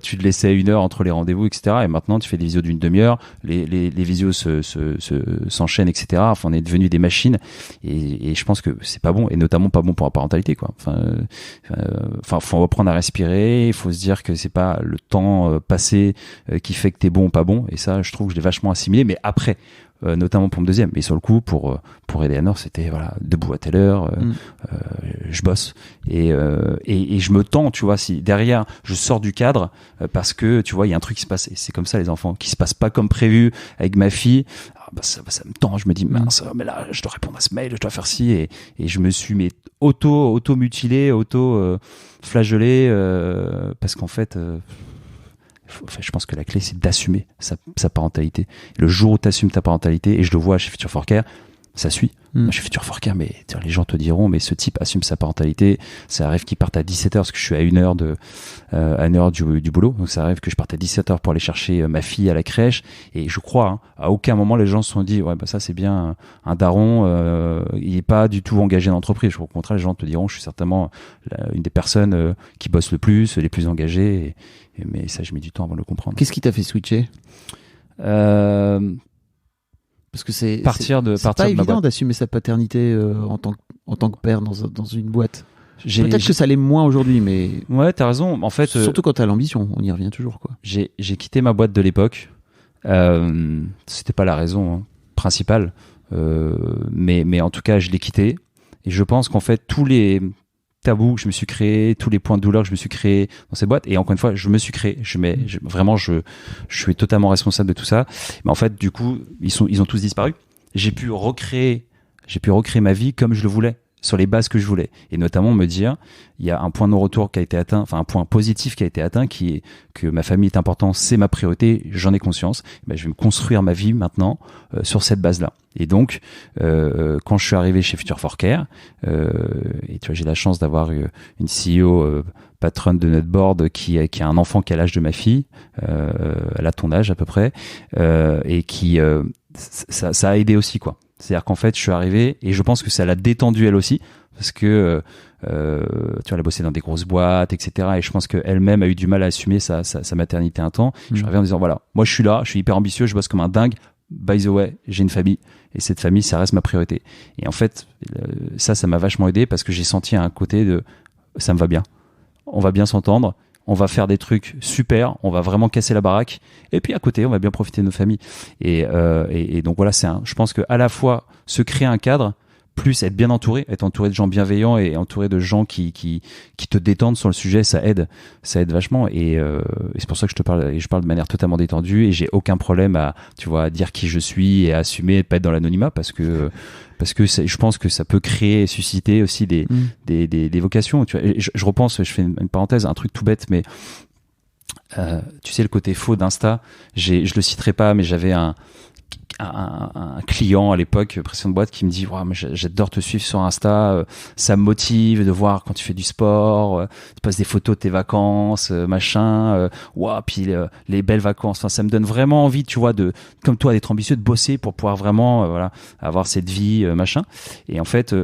tu te laissais 1 heure entre les rendez-vous, etc. Et maintenant, tu fais des visios d'une demi-heure, les visios s'enchaînent, etc. Enfin, on est devenus des machines, et je pense que c'est pas bon, et notamment pas bon pour la parentalité, quoi. Faut apprendre à respirer, il faut se dire que c'est pas le temps passé qui fait que t'es bon ou pas bon, et ça, je trouve que je l'ai vachement assimilé, mais après, notamment pour mon deuxième, mais sur le coup pour Eleanor, c'était debout à telle heure, je bosse et je me tends, tu vois, si derrière je sors du cadre parce que tu vois il y a un truc qui se passe, et c'est comme ça les enfants, qui se passe pas comme prévu avec ma fille. Ça me tend, je me dis mince, mais là je dois répondre à ce mail, je dois faire ci, et je me suis auto mutilé, flagellé parce qu'en fait je pense que la clé, c'est d'assumer sa parentalité. Le jour où tu assumes ta parentalité, et je le vois chez Future 4Care, ça suit. Moi, chez Future 4Care, mais les gens te diront, mais ce type assume sa parentalité. Ça arrive qu'il parte à 17h, parce que je suis à 1 heure du boulot. Donc ça arrive que je parte à 17h pour aller chercher ma fille à la crèche. Et je crois, à aucun moment les gens se sont dit, ouais, ça c'est bien un daron, il est pas du tout engagé dans l'entreprise. Au contraire, les gens te diront, je suis certainement une des personnes qui bosse le plus, les plus engagées. Mais ça, j'ai mis du temps avant de le comprendre. Qu'est-ce qui t'a fait switcher ? Parce que c'est pas évident d'assumer sa paternité en tant que père dans une boîte. Peut-être que ça l'est moins aujourd'hui, mais ouais, t'as raison. En fait, surtout quand t'as l'ambition, on y revient toujours, quoi. J'ai quitté ma boîte de l'époque. C'était pas la raison principale, mais en tout cas, je l'ai quitté. Et je pense qu'en fait, tous les tabous que je me suis créé, tous les points de douleur que je me suis créé dans cette boîte, et encore une fois, je me suis créé, vraiment, je suis totalement responsable de tout ça, mais en fait, du coup, ils ont tous disparu. J'ai pu recréer j'ai pu recréer ma vie comme je le voulais, sur les bases que je voulais, et notamment me dire il y a un point de non-retour qui a été atteint, enfin un point positif qui a été atteint, qui est que ma famille est importante, c'est ma priorité, j'en ai conscience. Ben, je vais me construire ma vie maintenant sur cette base-là. Et donc quand je suis arrivé chez Future for Care, et tu vois, j'ai la chance d'avoir une CEO patronne de notre board qui a un enfant qui a l'âge de ma fille, elle a ton âge à peu près, et qui ça a aidé aussi, quoi. C'est-à-dire qu'en fait, je suis arrivé et je pense que ça l'a détendue elle aussi, parce que tu vois, elle a bossé dans des grosses boîtes, etc. Et je pense qu'elle-même a eu du mal à assumer sa maternité un temps. Je suis arrivé en disant voilà, moi je suis là, je suis hyper ambitieux, je bosse comme un dingue. By the way, j'ai une famille et cette famille, ça reste ma priorité. Et en fait, ça m'a vachement aidé parce que j'ai senti un côté de ça me va bien, on va bien s'entendre. On va faire des trucs super, on va vraiment casser la baraque. Et puis à côté, on va bien profiter de nos familles. Et donc voilà, je pense que à la fois se créer un cadre, plus être bien entouré, être entouré de gens bienveillants et entouré de gens qui te détendent sur le sujet, ça aide vachement. Et c'est pour ça que je parle de manière totalement détendue et j'ai aucun problème à dire qui je suis et à assumer et pas être dans l'anonymat parce que je pense que ça peut créer et susciter aussi des vocations. Tu vois, je repense, je fais une parenthèse, un truc tout bête, mais tu sais, le côté faux d'Insta, je le citerai pas, mais j'avais un client à l'époque, précédente boîte, qui me dit moi j'adore te suivre sur Insta, ça me motive de voir quand tu fais du sport, tu passes des photos de tes vacances, machin, puis les belles vacances, enfin ça me donne vraiment envie, tu vois, de comme toi d'être ambitieux, de bosser pour pouvoir vraiment avoir cette vie, machin. Et en fait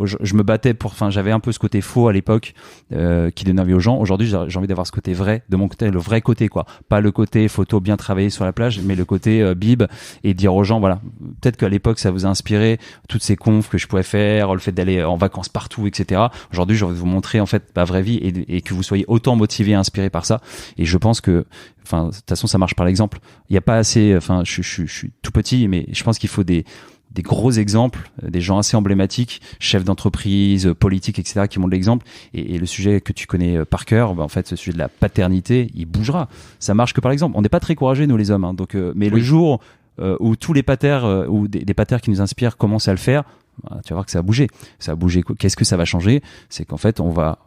je me battais j'avais un peu ce côté faux à l'époque qui donnait envie aux gens. Aujourd'hui, j'ai envie d'avoir ce côté vrai de mon côté, le vrai côté, quoi. Pas le côté photo bien travaillé sur la plage, mais le côté bib, et dire aux gens, voilà, peut-être qu'à l'époque ça vous a inspiré toutes ces confs que je pouvais faire, le fait d'aller en vacances partout, etc. Aujourd'hui, je vais vous montrer en fait ma vraie vie et que vous soyez autant motivé et inspiré par ça. Et je pense que de toute façon, ça marche par l'exemple. Il y a pas assez, je suis tout petit, mais je pense qu'il faut des gros exemples, des gens assez emblématiques, chefs d'entreprise, politiques, etc., qui montrent l'exemple. Et le sujet que tu connais par cœur, en fait, ce sujet de la paternité, il bougera. Ça marche que par l'exemple. On n'est pas très courageux, nous, les hommes. Hein, donc, mais le jour où tous les patères, ou des patères qui nous inspirent commencent à le faire, tu vas voir que ça va bouger. Ça va bouger. Qu'est-ce que ça va changer ? C'est qu'en fait, on va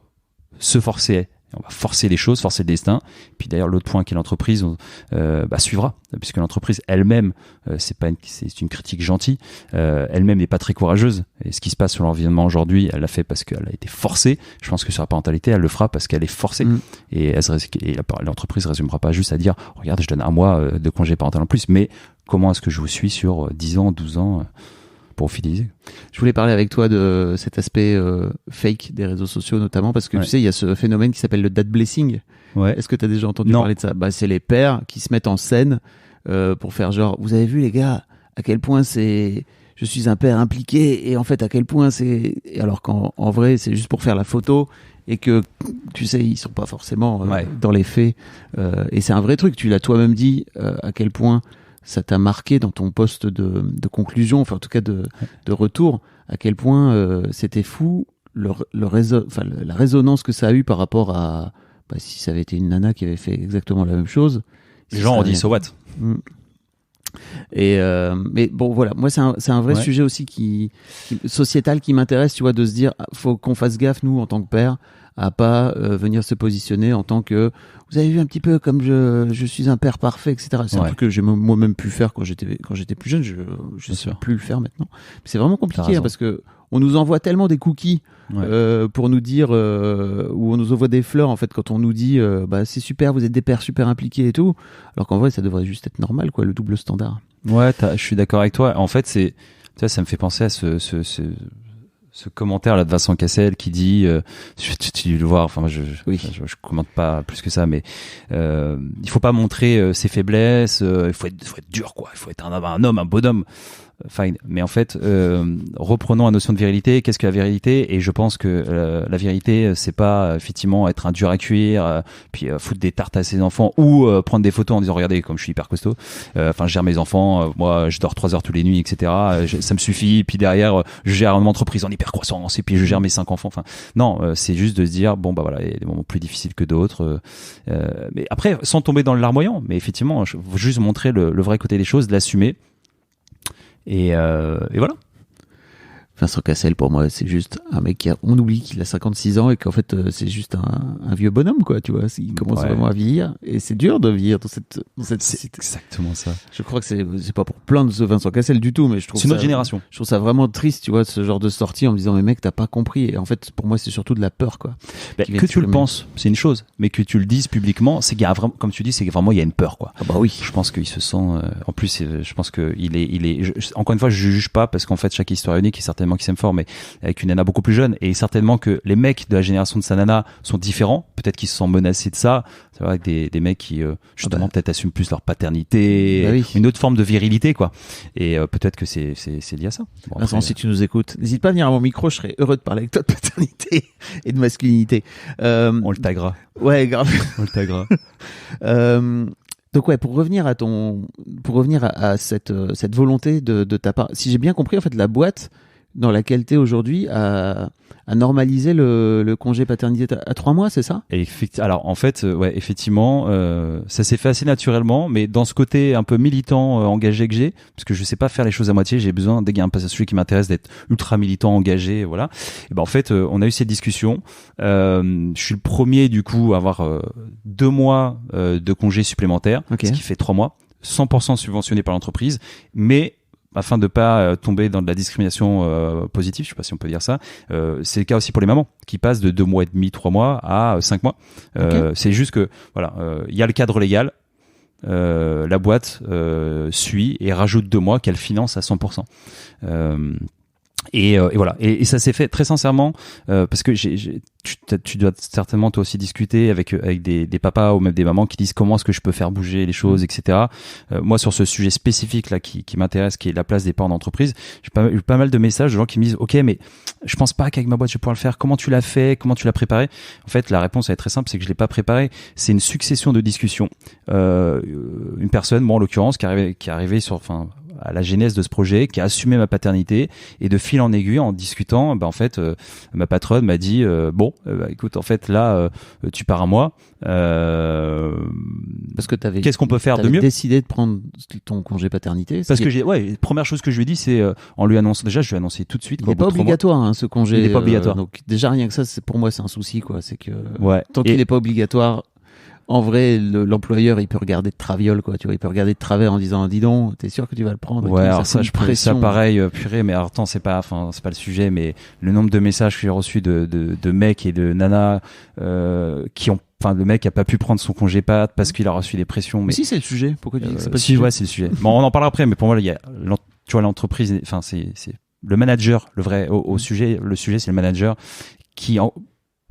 se forcer. On va forcer les choses, forcer le destin. Puis d'ailleurs, l'autre point qui est l'entreprise suivra, puisque l'entreprise elle-même, c'est une critique gentille, elle-même n'est pas très courageuse. Et ce qui se passe sur l'environnement aujourd'hui, elle l'a fait parce qu'elle a été forcée. Je pense que sur la parentalité, elle le fera parce qu'elle est forcée. Et l'entreprise résumera pas juste à dire regarde, je donne un mois de congé parental en plus, mais comment est-ce que je vous suis sur 10 ans, 12 ans pour fidéliser. Je voulais parler avec toi de cet aspect fake des réseaux sociaux notamment parce que tu sais, il y a ce phénomène qui s'appelle le dad blessing. Ouais. Est-ce que tu as déjà entendu parler de ça ? C'est les pères qui se mettent en scène pour faire genre vous avez vu les gars à quel point je suis un père impliqué et en fait à quel point alors qu'en vrai c'est juste pour faire la photo et que tu sais ils sont pas forcément dans les faits et c'est un vrai truc, tu l'as toi-même dit à quel point ça t'a marqué dans ton poste de conclusion, enfin en tout cas de retour, à quel point c'était fou la résonance que ça a eu par rapport à si ça avait été une nana qui avait fait exactement la même chose. Les gens ont dit so what. Et mais bon voilà, moi c'est un vrai sujet aussi qui sociétal qui m'intéresse, tu vois, de se dire faut qu'on fasse gaffe nous en tant que père à pas venir se positionner en tant que vous avez vu un petit peu comme je suis un père parfait, etc. C'est un truc que j'ai moi-même pu faire quand j'étais plus jeune. Je sais plus le faire maintenant. Mais c'est vraiment compliqué parce que on nous envoie tellement des cookies pour nous dire ou on nous envoie des fleurs en fait quand on nous dit c'est super, vous êtes des pères super impliqués et tout, alors qu'en vrai ça devrait juste être normal, quoi, le double standard. Ouais, je suis d'accord avec toi. En fait, ça me fait penser à ce commentaire là de Vincent Cassel qui dit tu dû le voir, enfin je commente pas plus que ça, mais il faut pas montrer ses faiblesses, il faut être dur, quoi, il faut être un homme, un bonhomme. Fine. Mais en fait, reprenons la notion de virilité. Qu'est-ce que la virilité ? Et je pense que la virilité, c'est pas effectivement être un dur à cuire, puis foutre des tartes à ses enfants ou prendre des photos en disant regardez comme je suis hyper costaud. Je gère mes enfants, moi je dors 3 heures tous les nuits, etc. Ça me suffit. Puis derrière, je gère une entreprise en hyper croissance et puis je gère mes 5 enfants. Enfin, non, c'est juste de se dire bon voilà, il y a des moments plus difficiles que d'autres. Mais après, sans tomber dans le larmoyant, mais effectivement, je veux juste montrer le vrai côté des choses, de l'assumer. Et voilà. Vincent Cassel, pour moi, c'est juste un mec on oublie qu'il a 56 ans et qu'en fait, c'est juste un vieux bonhomme, quoi, tu vois. Il commence vraiment à vieillir et c'est dur de vieillir dans cette C'est exactement ça. Je crois que c'est pas pour plaindre ce Vincent Cassel du tout, mais je trouve c'est notre génération. Je trouve ça vraiment triste, tu vois, ce genre de sortie en me disant, mais mec, t'as pas compris. Et en fait, pour moi, c'est surtout de la peur, quoi. Que tu le penses, c'est une chose, mais que tu le dises publiquement, c'est qu'il y a vraiment, comme tu dis, c'est que vraiment il y a une peur, quoi. Ah bah oui. Je pense qu'il se sent, en plus, je pense que encore une fois, je juge pas parce qu'en fait, chaque histoire est unique et certainement qu'ils s'aiment fort, mais avec une nana beaucoup plus jeune et certainement que les mecs de la génération de sa nana sont différents. Peut-être qu'ils se sentent menacés de ça. C'est vrai que des mecs qui justement peut-être assument plus leur paternité, une autre forme de virilité, quoi. Et peut-être que c'est lié à ça. Bon, Vincent, après, si tu nous écoutes, n'hésite pas à venir à mon micro, je serais heureux de parler avec toi de paternité et de masculinité. On le taguera. Ouais, grave. On le taguera. Donc ouais, pour revenir à cette volonté de ta part, si j'ai bien compris, en fait, la boîte dans laquelle t'es aujourd'hui a normalisé le congé paternité à 3 mois, c'est ça? Alors en fait, ouais, effectivement, ça s'est fait assez naturellement, mais dans ce côté un peu militant, engagé que j'ai, parce que je sais pas faire les choses à moitié, j'ai besoin, dès qu'il y a un sujet qui m'intéresse, d'être ultra militant, engagé, voilà. Et ben en fait, on a eu cette discussion. Je suis le premier du coup à avoir 2 mois de congé supplémentaire, ce qui fait 3 mois, 100% subventionné par l'entreprise, mais afin de pas tomber dans de la discrimination positive, je sais pas si on peut dire ça. C'est le cas aussi pour les mamans qui passent de 2 mois et demi, 3 mois à 5 mois. C'est juste que voilà, il y a le cadre légal. La boîte suit et rajoute 2 mois qu'elle finance à 100%. Et voilà. Et ça s'est fait très sincèrement parce que tu dois certainement toi aussi discuter avec des papas ou même des mamans qui disent comment est-ce que je peux faire bouger les choses, etc. Moi, sur ce sujet spécifique là qui m'intéresse, qui est la place des parents d'entreprise, j'ai eu pas mal de messages de gens qui me disent ok, mais je pense pas qu'avec ma boîte je vais pouvoir le faire. Comment tu l'as fait? Comment tu l'as préparé? En fait, la réponse elle est très simple, c'est que je l'ai pas préparé. C'est une succession de discussions. Une personne, moi en l'occurrence, qui est arrivée à la genèse de ce projet, qui a assumé ma paternité et de fil en aiguille en discutant, en fait, ma patronne m'a dit écoute, en fait là, tu pars à moi. Parce que qu'est-ce qu'on peut faire de mieux? Décidé de prendre ton congé paternité. Parce que première chose que je lui ai dit, c'est en lui annonçant déjà, je lui ai annoncé tout de suite. Il n'est pas obligatoire ce congé. Il n'est pas obligatoire. Donc déjà rien que ça, pour moi c'est un souci, quoi. C'est que tant qu'il n'est pas obligatoire. En vrai, l'employeur, il peut regarder de traviole, quoi. Tu vois, il peut regarder de travers en disant, dis donc, t'es sûr que tu vas le prendre? Ouais, alors ça, je prends ça pareil, purée, mais alors, attends, c'est pas le sujet, mais le nombre de messages que j'ai reçus de mecs et de nanas, le mec a pas pu prendre son congé pat parce qu'il a reçu des pressions. Mais si, c'est le sujet. Pourquoi tu dis que c'est pas le sujet? Ouais, c'est le sujet. Bon, on en parlera après, mais pour moi, il y a, tu vois, l'entreprise, c'est le manager, le vrai, au sujet, le sujet, c'est le manager qui,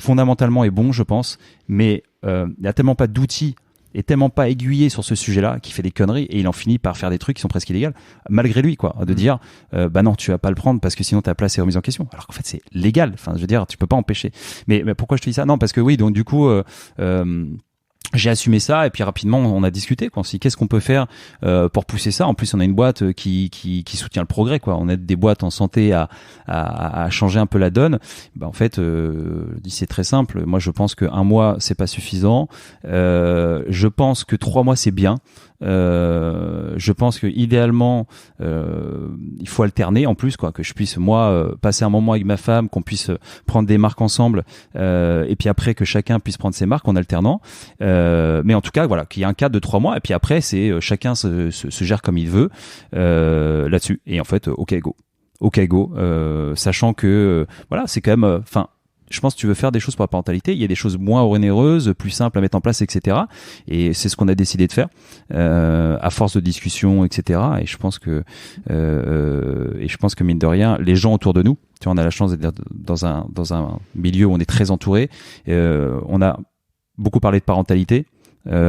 fondamentalement est bon, je pense, mais il n'y a tellement pas d'outils et tellement pas aiguillé sur ce sujet-là qu'il fait des conneries et il en finit par faire des trucs qui sont presque illégaux malgré lui, quoi, de dire non, tu vas pas le prendre parce que sinon ta place est remise en question, alors qu'en fait c'est légal, je veux dire, tu peux pas empêcher. Mais pourquoi je te dis ça? Non, parce que oui, donc du coup j'ai assumé ça et puis rapidement on a discuté, quoi. Qu'est-ce qu'on peut faire pour pousser ça? En plus on a une boîte qui soutient le progrès, quoi. On aide des boîtes en santé à changer un peu la donne. En fait c'est très simple. Moi je pense que 1 mois c'est pas suffisant. Je pense que 3 mois c'est bien. Je pense que idéalement il faut alterner en plus, quoi, que je puisse moi passer un moment avec ma femme, qu'on puisse prendre des marques ensemble et puis après que chacun puisse prendre ses marques en alternant, mais en tout cas voilà, qu'il y ait un cadre de 3 mois et puis après c'est chacun se gère comme il veut là-dessus. Et en fait ok go, sachant que voilà, c'est quand même je pense que tu veux faire des choses pour la parentalité, il y a des choses moins onéreuses, plus simples à mettre en place, etc. Et c'est ce qu'on a décidé de faire à force de discussion, etc. Et je pense que mine de rien, les gens autour de nous, tu vois, on a la chance d'être dans un milieu où on est très entouré. On a beaucoup parlé de parentalité.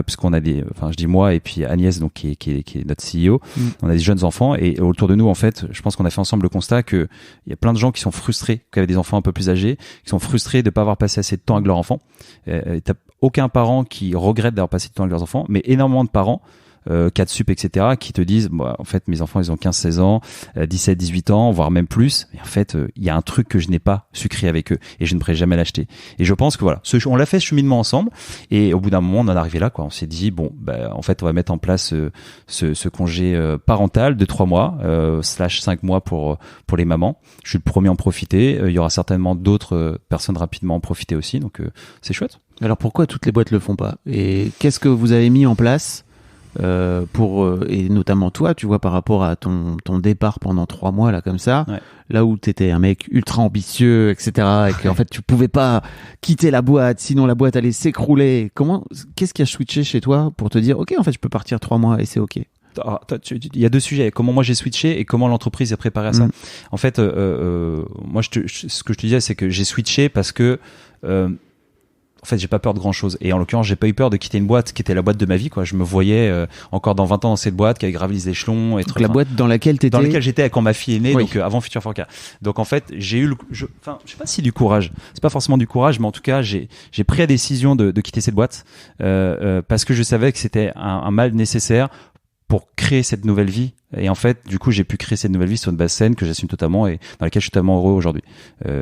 Puisqu'on a je dis moi et puis Agnès, donc qui est notre CEO, on a des jeunes enfants et autour de nous, en fait, je pense qu'on a fait ensemble le constat que il y a plein de gens qui sont frustrés, qui avaient des enfants un peu plus âgés, qui sont frustrés de pas avoir passé assez de temps avec leur enfant. T'as aucun parent qui regrette d'avoir passé du temps avec leurs enfants, mais énormément de parents 4 sup, etc., qui te disent, bah, en fait, mes enfants, ils ont 15-16 ans, 17-18 ans, voire même plus. Et en fait, il y a un truc que je n'ai pas sucré avec eux et je ne pourrais jamais l'acheter. Et je pense que voilà, on l'a fait ce cheminement ensemble et au bout d'un moment, on en est arrivé là, quoi. On s'est dit, bon, bah, en fait, on va mettre en place ce congé parental de 3 mois, /5 mois pour les mamans. Je suis le premier à en profiter. Il y aura certainement d'autres personnes rapidement en profiter aussi. Donc, c'est chouette. Alors pourquoi toutes les boîtes le font pas? Et qu'est-ce que vous avez mis en place et notamment toi, tu vois, par rapport à ton départ pendant 3 mois là comme ça, ouais. Là où t'étais un mec ultra ambitieux, etc., et qu'en fait tu pouvais pas quitter la boîte, sinon la boîte allait s'écrouler. Qu'est-ce qui a switché chez toi pour te dire, ok, en fait je peux partir 3 mois et c'est ok? Il y a 2 sujets, comment moi j'ai switché et comment l'entreprise est préparée à ça. En fait, moi ce que je te disais, c'est que j'ai switché parce que en fait, j'ai pas peur de grand chose. Et en l'occurrence, j'ai pas eu peur de quitter une boîte qui était la boîte de ma vie, quoi. Je me voyais encore dans 20 ans dans cette boîte qui avait gravi les échelons. Donc la boîte dans laquelle t'étais. Dans laquelle j'étais quand ma fille est née, oui. donc avant Future 4K. Donc en fait, j'ai eu je sais pas si du courage. C'est pas forcément du courage, mais en tout cas, j'ai pris la décision de quitter cette boîte parce que je savais que c'était un mal nécessaire pour créer cette nouvelle vie. Et en fait, du coup, j'ai pu créer cette nouvelle vie sur une base saine que j'assume totalement et dans laquelle je suis totalement heureux aujourd'hui.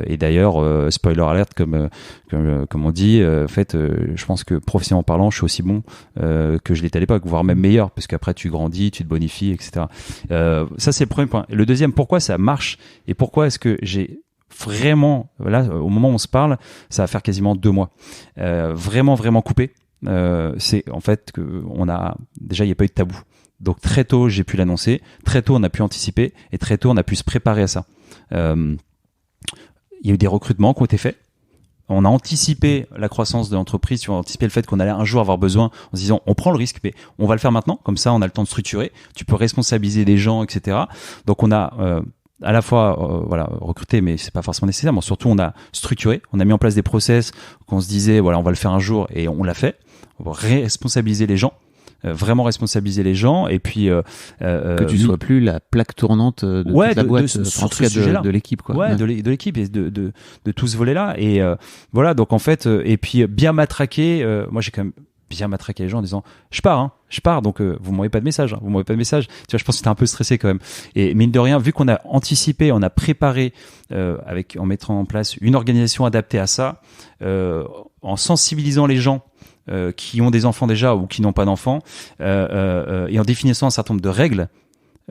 Et d'ailleurs, spoiler alert, comme on dit, en fait, je pense que professionnellement parlant, je suis aussi bon que je l'étais à l'époque, voire même meilleur, parce qu'après tu grandis, tu te bonifies, etc. Ça, c'est le premier point. Et le deuxième, pourquoi ça marche et pourquoi est-ce que j'ai vraiment, là, au moment où on se parle, ça va faire quasiment 2 mois, vraiment coupé. C'est en fait que déjà il n'y a pas eu de tabou. Donc très tôt, j'ai pu l'annoncer. Très tôt, on a pu anticiper. Et très tôt, on a pu se préparer à ça. Il y a eu des recrutements qui ont été faits. On a anticipé la croissance de l'entreprise. On a anticipé le fait qu'on allait un jour avoir besoin en se disant, on prend le risque, mais on va le faire maintenant. Comme ça, on a le temps de structurer. Tu peux responsabiliser les gens, etc. Donc, on a à la fois recruté, mais c'est pas forcément nécessaire. Mais surtout, on a structuré. On a mis en place des process qu'on se disait, voilà, on va le faire un jour. Et on l'a fait. On va responsabiliser les gens. Vraiment responsabiliser les gens et puis que tu sois plus la plaque tournante de toute la boîte, en tout cas de l'équipe, quoi. Ouais, de l'équipe et de tout ce volet-là. Et voilà, donc en fait, et puis bien matraquer. Moi, j'ai quand même bien matraqué les gens en disant je pars, donc vous m'envoyez pas de message, Tu vois, je pense que j'étais un peu stressé quand même. Et mine de rien, vu qu'on a anticipé, on a préparé en mettant en place une organisation adaptée à ça, en sensibilisant les gens qui ont des enfants déjà ou qui n'ont pas d'enfants, et en définissant un certain nombre de règles,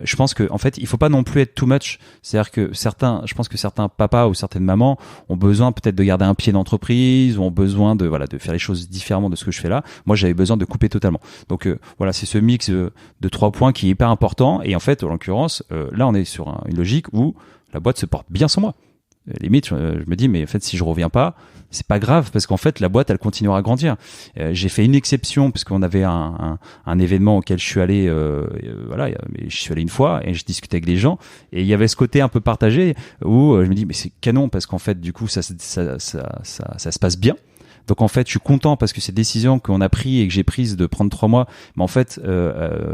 je pense que en fait, il faut pas non plus être too much. C'est-à-dire que je pense que certains papas ou certaines mamans ont besoin peut-être de garder un pied d'entreprise, ou ont besoin de faire les choses différemment de ce que je fais là. Moi, j'avais besoin de couper totalement. Donc voilà, c'est ce mix de 3 points qui est hyper important. Et en fait, en l'occurrence, là, on est sur une logique où la boîte se porte bien sans moi. Limite, je me dis, mais en fait, si je reviens pas, c'est pas grave, parce qu'en fait, la boîte, elle continuera à grandir. J'ai fait une exception, parce qu'on avait un événement auquel je suis allé, je suis allé une fois, et je discutais avec des gens, et il y avait ce côté un peu partagé, où je me dis, mais c'est canon, parce qu'en fait, du coup, ça se passe bien. Donc en fait, je suis content parce que ces décisions qu'on a prises et que j'ai prises de prendre 3 mois, mais en fait,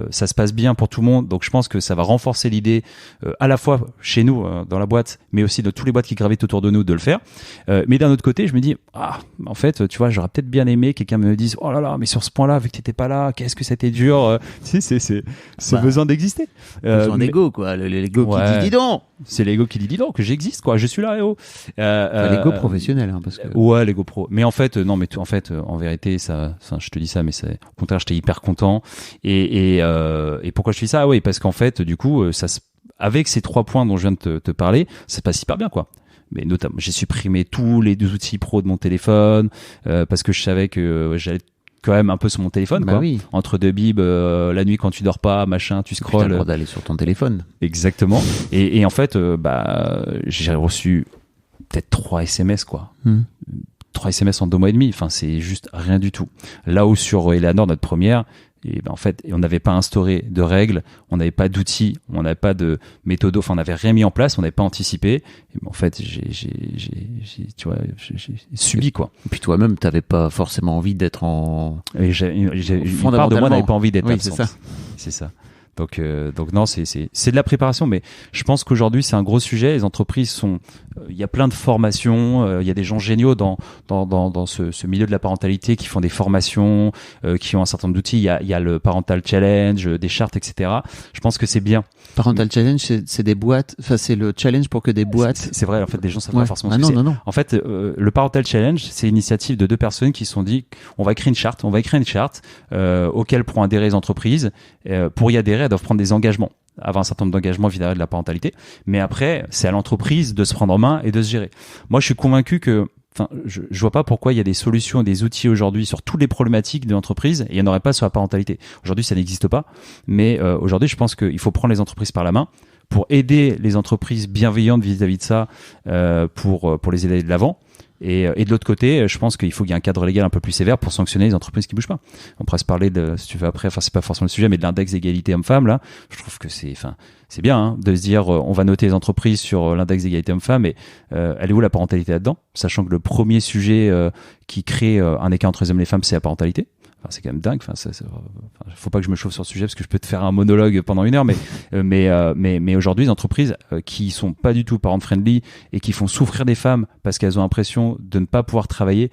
ça se passe bien pour tout le monde. Donc je pense que ça va renforcer l'idée à la fois chez nous dans la boîte, mais aussi de tous les boîtes qui gravitent autour de nous de le faire. Mais d'un autre côté, je me dis en fait, tu vois, j'aurais peut-être bien aimé que quelqu'un me dise oh là là, mais sur ce point-là, vu que t'étais pas là, qu'est-ce que c'était dur. C'est besoin d'exister. Besoin d'ego, quoi. L'ego qui dit dis donc. C'est l'ego qui dit dis donc que j'existe, quoi. Je suis là, l'ego professionnel, hein, parce que. Ouais, l'ego pro. Mais en fait. Non, mais en fait, en vérité, je te dis ça, mais au contraire, j'étais hyper content. Et pourquoi je fais ça? Oui, parce qu'en fait, du coup, avec ces 3 points dont je viens de te parler, ça se passe hyper bien, quoi. Mais notamment, j'ai supprimé tous les outils pro de mon téléphone parce que je savais que j'allais quand même un peu sur mon téléphone, quoi. Oui. Entre 2 bibs, la nuit quand tu dors pas, machin, tu scrolles. T'as le droit d'aller sur ton téléphone. Exactement. Et en fait, j'ai reçu peut-être 3 SMS, quoi. 3 SMS en 2 mois et demi, enfin c'est juste rien du tout. Là où sur Eleanor, notre première, en fait, on n'avait pas instauré de règles, on n'avait pas d'outils, on n'avait pas de méthode, enfin on n'avait rien mis en place, on n'avait pas anticipé. Et en fait, j'ai subi, quoi. Et puis toi-même, t'avais pas forcément envie d'être en. Une part de moi n'avait pas envie d'être absente. C'est ça. C'est ça. Donc non, c'est de la préparation, mais je pense qu'aujourd'hui c'est un gros sujet. Les entreprises sont, il y a plein de formations, il y a des gens géniaux dans ce milieu de la parentalité qui font des formations, qui ont un certain nombre d'outils. Il y a le Parental Challenge, des chartes, etc. Je pense que c'est bien. Parental Challenge, c'est des boîtes. Enfin, c'est le challenge pour que des boîtes. C'est vrai. En fait, des gens savent pas forcément ce que non, c'est. Non. En fait, le Parental Challenge, c'est l'initiative de 2 personnes qui se sont dit, on va écrire une charte auquel pourront adhérer les entreprises. Pour y adhérer, elles doivent prendre des engagements, avoir un certain nombre d'engagements vis-à-vis de la parentalité. Mais après, c'est à l'entreprise de se prendre en main et de se gérer. Moi, je suis convaincu que, je vois pas pourquoi il y a des solutions et des outils aujourd'hui sur toutes les problématiques de l'entreprise et il n'y en aurait pas sur la parentalité. Aujourd'hui, ça n'existe pas. Mais aujourd'hui, je pense qu'il faut prendre les entreprises par la main pour aider les entreprises bienveillantes vis-à-vis de ça, pour les aider de l'avant. Et de l'autre côté, je pense qu'il faut qu'il y ait un cadre légal un peu plus sévère pour sanctionner les entreprises qui bougent pas. On pourrait se parler de, si tu veux après, c'est pas forcément le sujet, mais de l'index d'égalité homme-femme, là. Je trouve que c'est bien, hein, de se dire, on va noter les entreprises sur l'index d'égalité homme-femme, et elle est où la parentalité là-dedans? Sachant que le premier sujet qui crée un écart entre les hommes et les femmes, c'est la parentalité. C'est quand même dingue. Faut pas que je me chauffe sur le sujet parce que je peux te faire un monologue pendant 1 heure, mais aujourd'hui, les entreprises qui sont pas du tout parent friendly et qui font souffrir des femmes parce qu'elles ont l'impression de ne pas pouvoir travailler,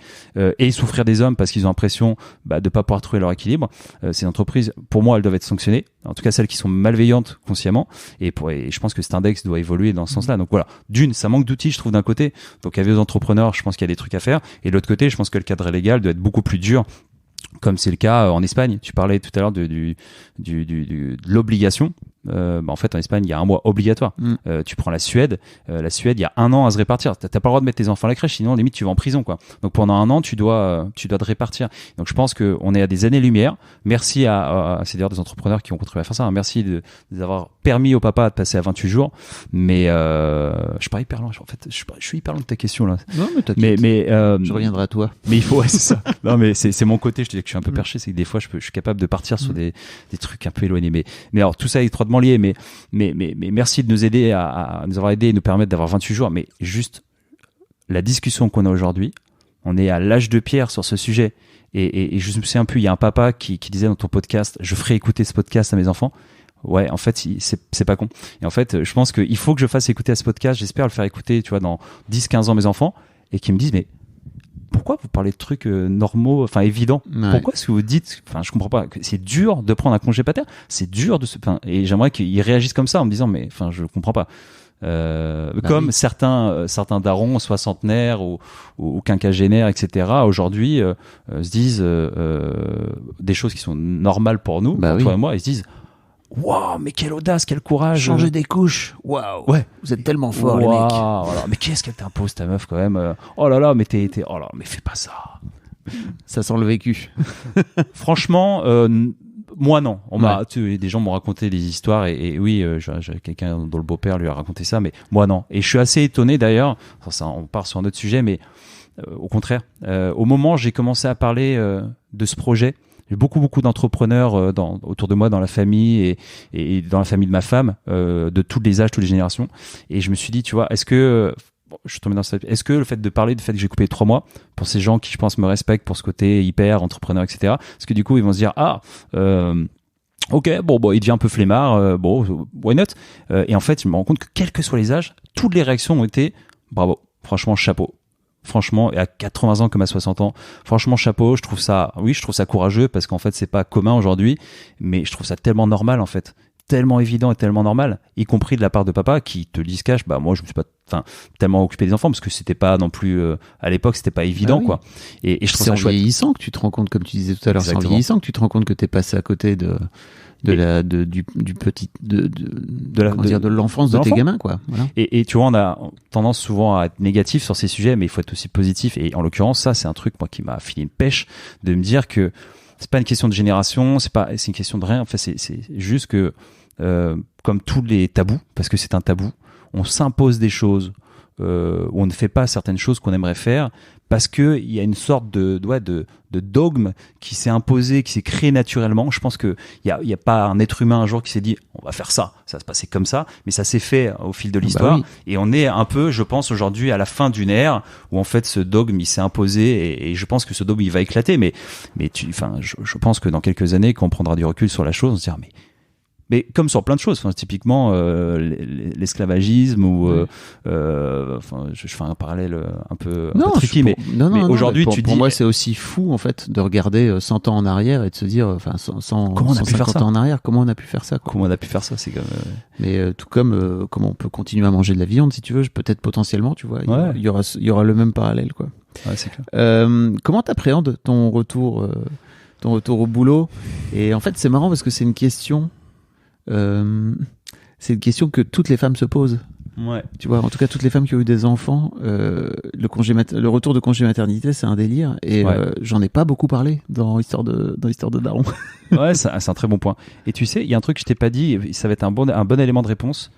et souffrir des hommes parce qu'ils ont l'impression de pas pouvoir trouver leur équilibre, ces entreprises, pour moi, elles doivent être sanctionnées. En tout cas, celles qui sont malveillantes consciemment. Et je pense que cet index doit évoluer dans ce sens-là. Donc voilà. Ça manque d'outils, je trouve, d'un côté. Donc avec les entrepreneurs, je pense qu'il y a des trucs à faire. Et de l'autre côté, je pense que le cadre légal doit être beaucoup plus dur, comme c'est le cas en Espagne. Tu parlais tout à l'heure de l'obligation. En fait, en Espagne, il y a 1 mois obligatoire. Tu prends la Suède, il y a 1 an à se répartir. T'as pas le droit de mettre tes enfants à la crèche, sinon limite tu vas en prison, quoi. Donc pendant 1 an, tu dois te répartir. Donc je pense que on est à des années-lumière. Merci c'est d'ailleurs des entrepreneurs qui ont contribué à faire ça. Merci de nous avoir permis au papa de passer à 28 jours. Mais je pars hyper loin. En fait, je suis hyper loin de ta question là. Non, mais t'inquiète. Mais je reviendrai à toi. Mais il faut, c'est ça. Non, mais c'est mon côté. Je te dis que je suis un peu perché, c'est que des fois je suis capable de partir sur des trucs un peu éloignés. Mais alors tout ça est étroitement lié. Mais merci de nous aider à nous avoir aidé et nous permettre d'avoir 28 jours. Mais juste la discussion qu'on a aujourd'hui, on est à l'âge de pierre sur ce sujet. Et je me souviens plus, il y a un papa qui disait dans ton podcast, je ferai écouter ce podcast à mes enfants. Ouais, en fait, c'est pas con. Et en fait, je pense qu'il faut que je fasse écouter à ce podcast. J'espère le faire écouter, tu vois, dans 10-15 ans mes enfants, et qu'ils me disent, mais pourquoi vous parlez de trucs normaux, évidents? Ouais. Pourquoi est-ce que vous dites, je comprends pas, c'est dur de prendre un congé pater, c'est dur et j'aimerais qu'ils réagissent comme ça en me disant, mais je comprends pas. Comme oui. certains darons soixantenaires ou quinquagénaires, etc. aujourd'hui se disent des choses qui sont normales pour nous, pour toi et moi, ils se disent, waouh, mais quelle audace, quel courage. Changer des couches. Waouh. Ouais. Vous êtes tellement forts, les mecs. Voilà. Mais qu'est-ce qu'elle t'impose, ta meuf, quand même. Oh là là, mais oh là, mais fais pas ça. Ça sent le vécu. Franchement, moi, non. Des gens m'ont raconté des histoires et oui, j'ai quelqu'un dont le beau-père lui a raconté ça, mais moi, non. Et je suis assez étonné, d'ailleurs. On part sur un autre sujet, mais au contraire. Au moment où j'ai commencé à parler de ce projet, j'ai beaucoup d'entrepreneurs autour de moi, dans la famille et dans la famille de ma femme, de tous les âges, toutes les générations. Et je me suis dit, tu vois, est-ce que le fait de parler du fait que j'ai coupé 3 mois, pour ces gens qui, je pense, me respectent pour ce côté hyper entrepreneur, etc., parce que du coup, ils vont se dire, ok, il devient un peu flemmard, why not? Et en fait, je me rends compte que quels que soient les âges, toutes les réactions ont été, bravo, franchement, chapeau. Franchement, et à 80 ans comme à 60 ans, franchement, chapeau, je trouve ça courageux parce qu'en fait, c'est pas commun aujourd'hui, mais je trouve ça tellement normal, en fait. Tellement évident et tellement normal, y compris de la part de papa qui te dit se cache, moi, je me suis pas, tellement occupé des enfants parce que c'était pas non plus, à l'époque, c'était pas évident, quoi. Et je trouve ça chouette. C'est en vieillissant que tu te rends compte, comme tu disais tout à l'heure, c'est en vieillissant que tu te rends compte que t'es passé à côté de l'enfance de tes gamins, quoi. Voilà. Et tu vois, on a tendance souvent à être négatif sur ces sujets, mais il faut être aussi positif. Et en l'occurrence, ça, c'est un truc, moi, qui m'a filé une pêche de me dire que c'est pas une question de génération, c'est une question de rien. En fait, c'est juste que, comme tous les tabous, parce que c'est un tabou, on s'impose des choses, où on ne fait pas certaines choses qu'on aimerait faire, parce que il y a une sorte de dogme qui s'est imposé, qui s'est créé naturellement. Je pense que il y a pas un être humain un jour qui s'est dit on va faire ça va se passer comme ça, mais ça s'est fait au fil de l'histoire. Oui. Et on est un peu, je pense, aujourd'hui à la fin d'une ère où en fait ce dogme il s'est imposé et je pense que ce dogme il va éclater. Mais je pense que dans quelques années, quand on prendra du recul sur la chose, on se dira mais mais comme sur plein de choses, enfin, typiquement l'esclavagisme ou enfin je fais un parallèle un peu tricky, mais aujourd'hui tu dis pour moi c'est aussi fou en fait de regarder 100 ans en arrière et de se dire enfin 150 ans en arrière comment on a pu faire ça quoi. Comment on a pu faire ça, c'est comme mais tout comme comment on peut continuer à manger de la viande si tu veux, peut-être potentiellement tu vois, il y aura le même parallèle quoi. Ouais, c'est clair. Comment t'appréhendes ton retour au boulot? Et en fait c'est marrant parce que c'est une question que toutes les femmes se posent. Ouais. Tu vois, en tout cas, toutes les femmes qui ont eu des enfants, le retour de congé maternité, c'est un délire. Et j'en ai pas beaucoup parlé dans Histoire de Daron. Ouais, c'est un très bon point. Et tu sais, il y a un truc que je t'ai pas dit, et ça va être un bon élément de réponse.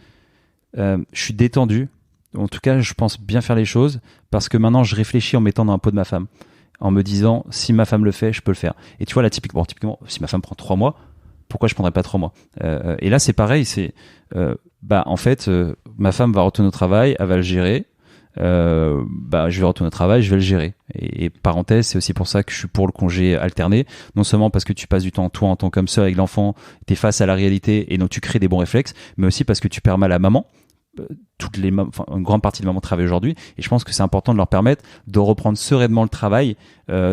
Je suis détendu. En tout cas, je pense bien faire les choses parce que maintenant, je réfléchis en mettant dans la peau de ma femme, en me disant si ma femme le fait, je peux le faire. Et tu vois là, typiquement, si ma femme prend 3 mois. Pourquoi je prendrais pas 3 mois et là c'est pareil, c'est en fait ma femme va retourner au travail, elle va le gérer, je vais retourner au travail, je vais le gérer et parenthèse, c'est aussi pour ça que je suis pour le congé alterné, non seulement parce que tu passes du temps toi en tant qu'homme seul avec l'enfant, t'es face à la réalité et donc tu crées des bons réflexes, mais aussi parce que tu permets à la maman, une grande partie de mamans travaillent aujourd'hui et je pense que c'est important de leur permettre de reprendre sereinement le travail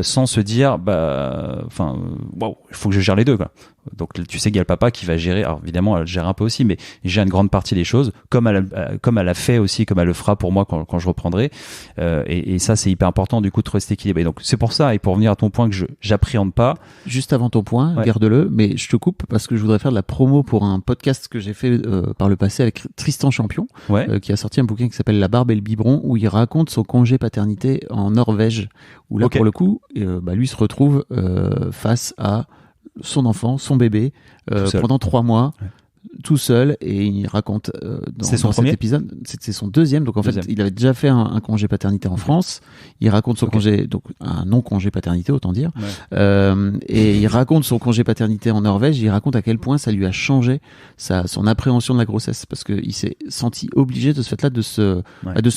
sans se dire waouh, il faut que je gère les deux quoi. Donc tu sais qu'il y a le papa qui va gérer, alors évidemment elle gère un peu aussi mais il gère une grande partie des choses comme elle a fait aussi, comme elle le fera pour moi quand je reprendrai et ça c'est hyper important du coup de trouver cet équilibre. Et donc c'est pour ça, et pour revenir à ton point que j'appréhende pas, juste avant ton point, garde-le, mais je te coupe parce que je voudrais faire de la promo pour un podcast que j'ai fait par le passé avec Tristan Champion qui a sorti un bouquin qui s'appelle La barbe et le biberon où il raconte son congé paternité en Norvège où là pour le coup lui se retrouve face à son enfant, son bébé pendant 3 mois tout seul et il raconte dans cet épisode, c'est son deuxième, donc en fait il avait déjà fait un congé paternité en France, il raconte son congé, donc un non congé paternité autant dire, et il raconte son congé paternité en Norvège, il raconte à quel point ça lui a changé son appréhension de la grossesse parce qu'il s'est senti obligé de ce fait là de se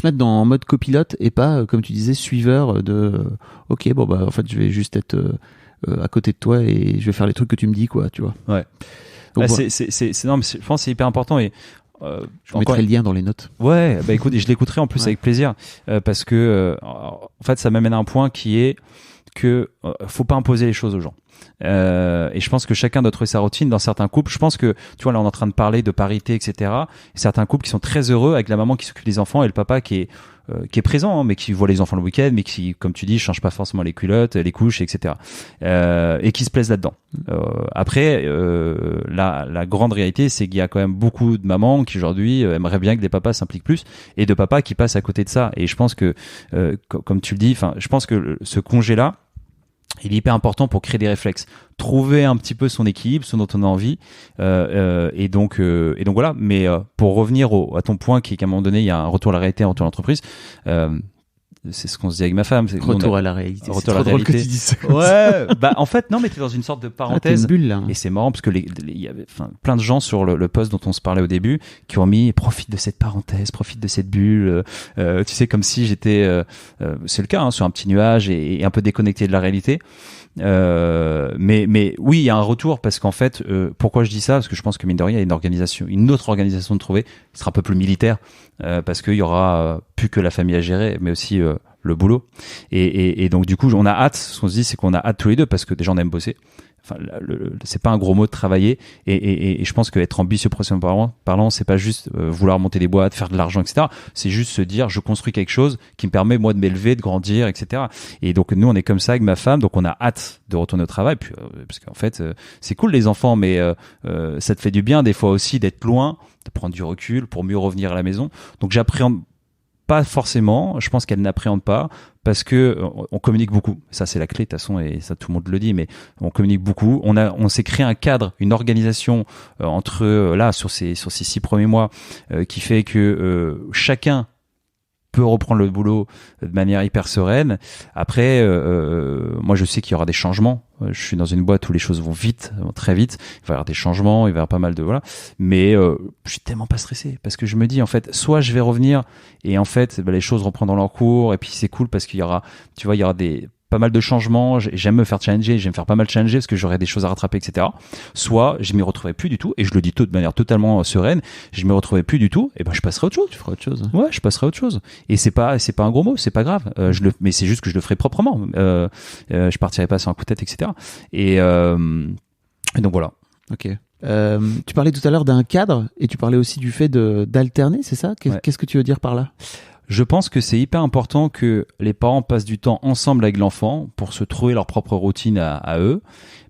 mettre en mode copilote et pas comme tu disais suiveur de en fait je vais juste être à côté de toi et je vais faire les trucs que tu me dis quoi, tu vois. Donc, non, mais je pense que c'est hyper important et je mettrai le lien dans les notes. Ouais, écoute, et je l'écouterai en plus avec plaisir parce que en fait ça m'amène à un point qui est que faut pas imposer les choses aux gens. Et je pense que chacun doit trouver sa routine. Dans certains couples, je pense que tu vois là on est en train de parler de parité, etc. Et certains couples qui sont très heureux avec la maman qui s'occupe des enfants et le papa qui est présent, mais qui voit les enfants le week-end, mais qui, comme tu dis, change pas forcément les culottes, les couches, etc. Et qui se plaisent là-dedans. Après, la grande réalité, c'est qu'il y a quand même beaucoup de mamans qui aujourd'hui aimeraient bien que les papas s'impliquent plus, et de papas qui passent à côté de ça. Et je pense que, comme tu le dis, je pense que ce congé-là, il est hyper important pour créer des réflexes, trouver un petit peu son équilibre, ce dont on a envie, et donc voilà. Mais pour revenir à ton point, qui est qu'à un moment donné, il y a un retour à la réalité, un retour à l'entreprise. C'est ce qu'on se dit avec ma femme. Retour à la réalité. Retour à la réalité. Que tu dis ça. Ouais. En fait, non, mais t'es dans une sorte de parenthèse. T'es une bulle, là. Et c'est marrant parce que il y avait plein de gens sur le post dont on se parlait au début qui ont mis profite de cette parenthèse, profite de cette bulle. Tu sais, comme si j'étais, c'est le cas, sur un petit nuage et un peu déconnecté de la réalité. Mais oui, il y a un retour parce qu'en fait, pourquoi je dis ça? Parce que je pense que mine de rien, il y a une autre organisation de trouver qui sera un peu plus militaire, parce qu'il y aura plus que la famille à gérer, mais aussi le boulot. Et donc du coup, on a hâte. Ce qu'on se dit, c'est qu'on a hâte tous les deux parce que déjà on aime bosser. Enfin, c'est pas un gros mot de travailler, et je pense que être ambitieux professionnellement parlant, c'est pas juste vouloir monter des boîtes, faire de l'argent, etc. C'est juste se dire, je construis quelque chose qui me permet moi de m'élever, de grandir, etc. Et donc nous, on est comme ça avec ma femme, donc on a hâte de retourner au travail, puis parce qu'en fait, c'est cool les enfants, mais ça te fait du bien des fois aussi d'être loin, de prendre du recul pour mieux revenir à la maison. Donc j'appréhende pas forcément, je pense qu'elle n'appréhende pas parce que on communique beaucoup. Ça c'est la clé de toute façon, et ça tout le monde le dit, mais on communique beaucoup. On s'est créé un cadre, une organisation entre là sur ces 6 premiers mois qui fait que chacun peut reprendre le boulot de manière hyper sereine. Après, moi je sais qu'il y aura des changements. Je suis dans une boîte où les choses vont vite, vont très vite. Il va y avoir des changements, il va y avoir pas mal de voilà. Mais je suis tellement pas stressé parce que je me dis en fait, soit je vais revenir et en fait les choses reprendront leur cours et puis c'est cool parce qu'il y aura, tu vois, il y aura pas mal de changements, j'aime me faire challenger, j'aime faire pas mal challenger parce que j'aurais des choses à rattraper, etc. Soit je m'y retrouvais plus du tout, et je le dis de manière totalement sereine, je m'y retrouvais plus du tout, et ben je passerai à autre chose. Tu feras autre chose. Ouais, je passerai à autre chose. Et c'est pas un gros mot, c'est pas grave. Mais c'est juste que je le ferai proprement. Je partirai pas sur un coup de tête, etc. Et donc voilà. Ok. Tu parlais tout à l'heure d'un cadre, et tu parlais aussi du fait d'alterner, c'est ça ? Qu'est-ce que tu veux dire par là ? Je pense que c'est hyper important que les parents passent du temps ensemble avec l'enfant pour se trouver leur propre routine à eux.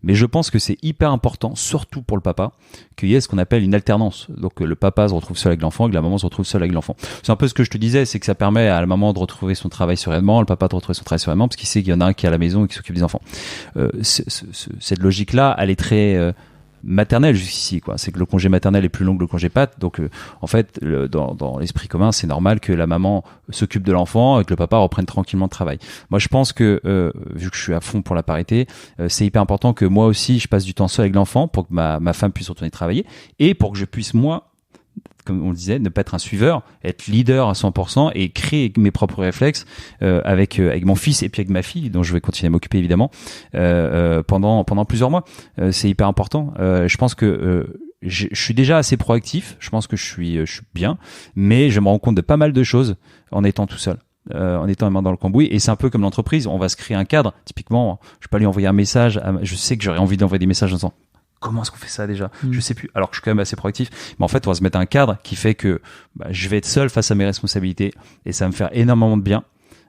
Mais je pense que c'est hyper important, surtout pour le papa, qu'il y ait ce qu'on appelle une alternance. Donc le papa se retrouve seul avec l'enfant et que la maman se retrouve seule avec l'enfant. C'est un peu ce que je te disais, c'est que ça permet à la maman de retrouver son travail sereinement, le papa de retrouver son travail sereinement, parce qu'il sait qu'il y en a un qui est à la maison et qui s'occupe des enfants. Cette logique-là, elle est très... maternelle jusqu'ici, quoi. C'est que le congé maternel est plus long que le congé patte, donc en fait dans l'esprit commun c'est normal que la maman s'occupe de l'enfant et que le papa reprenne tranquillement le travail. Moi je pense que vu que je suis à fond pour la parité, c'est hyper important que moi aussi je passe du temps seul avec l'enfant pour que ma femme puisse retourner travailler et pour que je puisse moi, comme on le disait, ne pas être un suiveur, être leader à 100% et créer mes propres réflexes avec mon fils et puis avec ma fille, dont je vais continuer à m'occuper évidemment pendant plusieurs mois. C'est hyper important. Je pense que je suis déjà assez proactif. Je pense que je suis bien, mais je me rends compte de pas mal de choses en étant tout seul. En étant les mains dans le cambouis, et c'est un peu comme l'entreprise, on va se créer un cadre. Typiquement, je vais pas lui envoyer un message, je sais que j'aurais envie d'envoyer des messages en disant comment est-ce qu'on fait ça déjà ? Je sais plus. Alors que je suis quand même assez proactif. Mais en fait, on va se mettre un cadre qui fait que je vais être seul face à mes responsabilités et ça va me faire énormément de bien.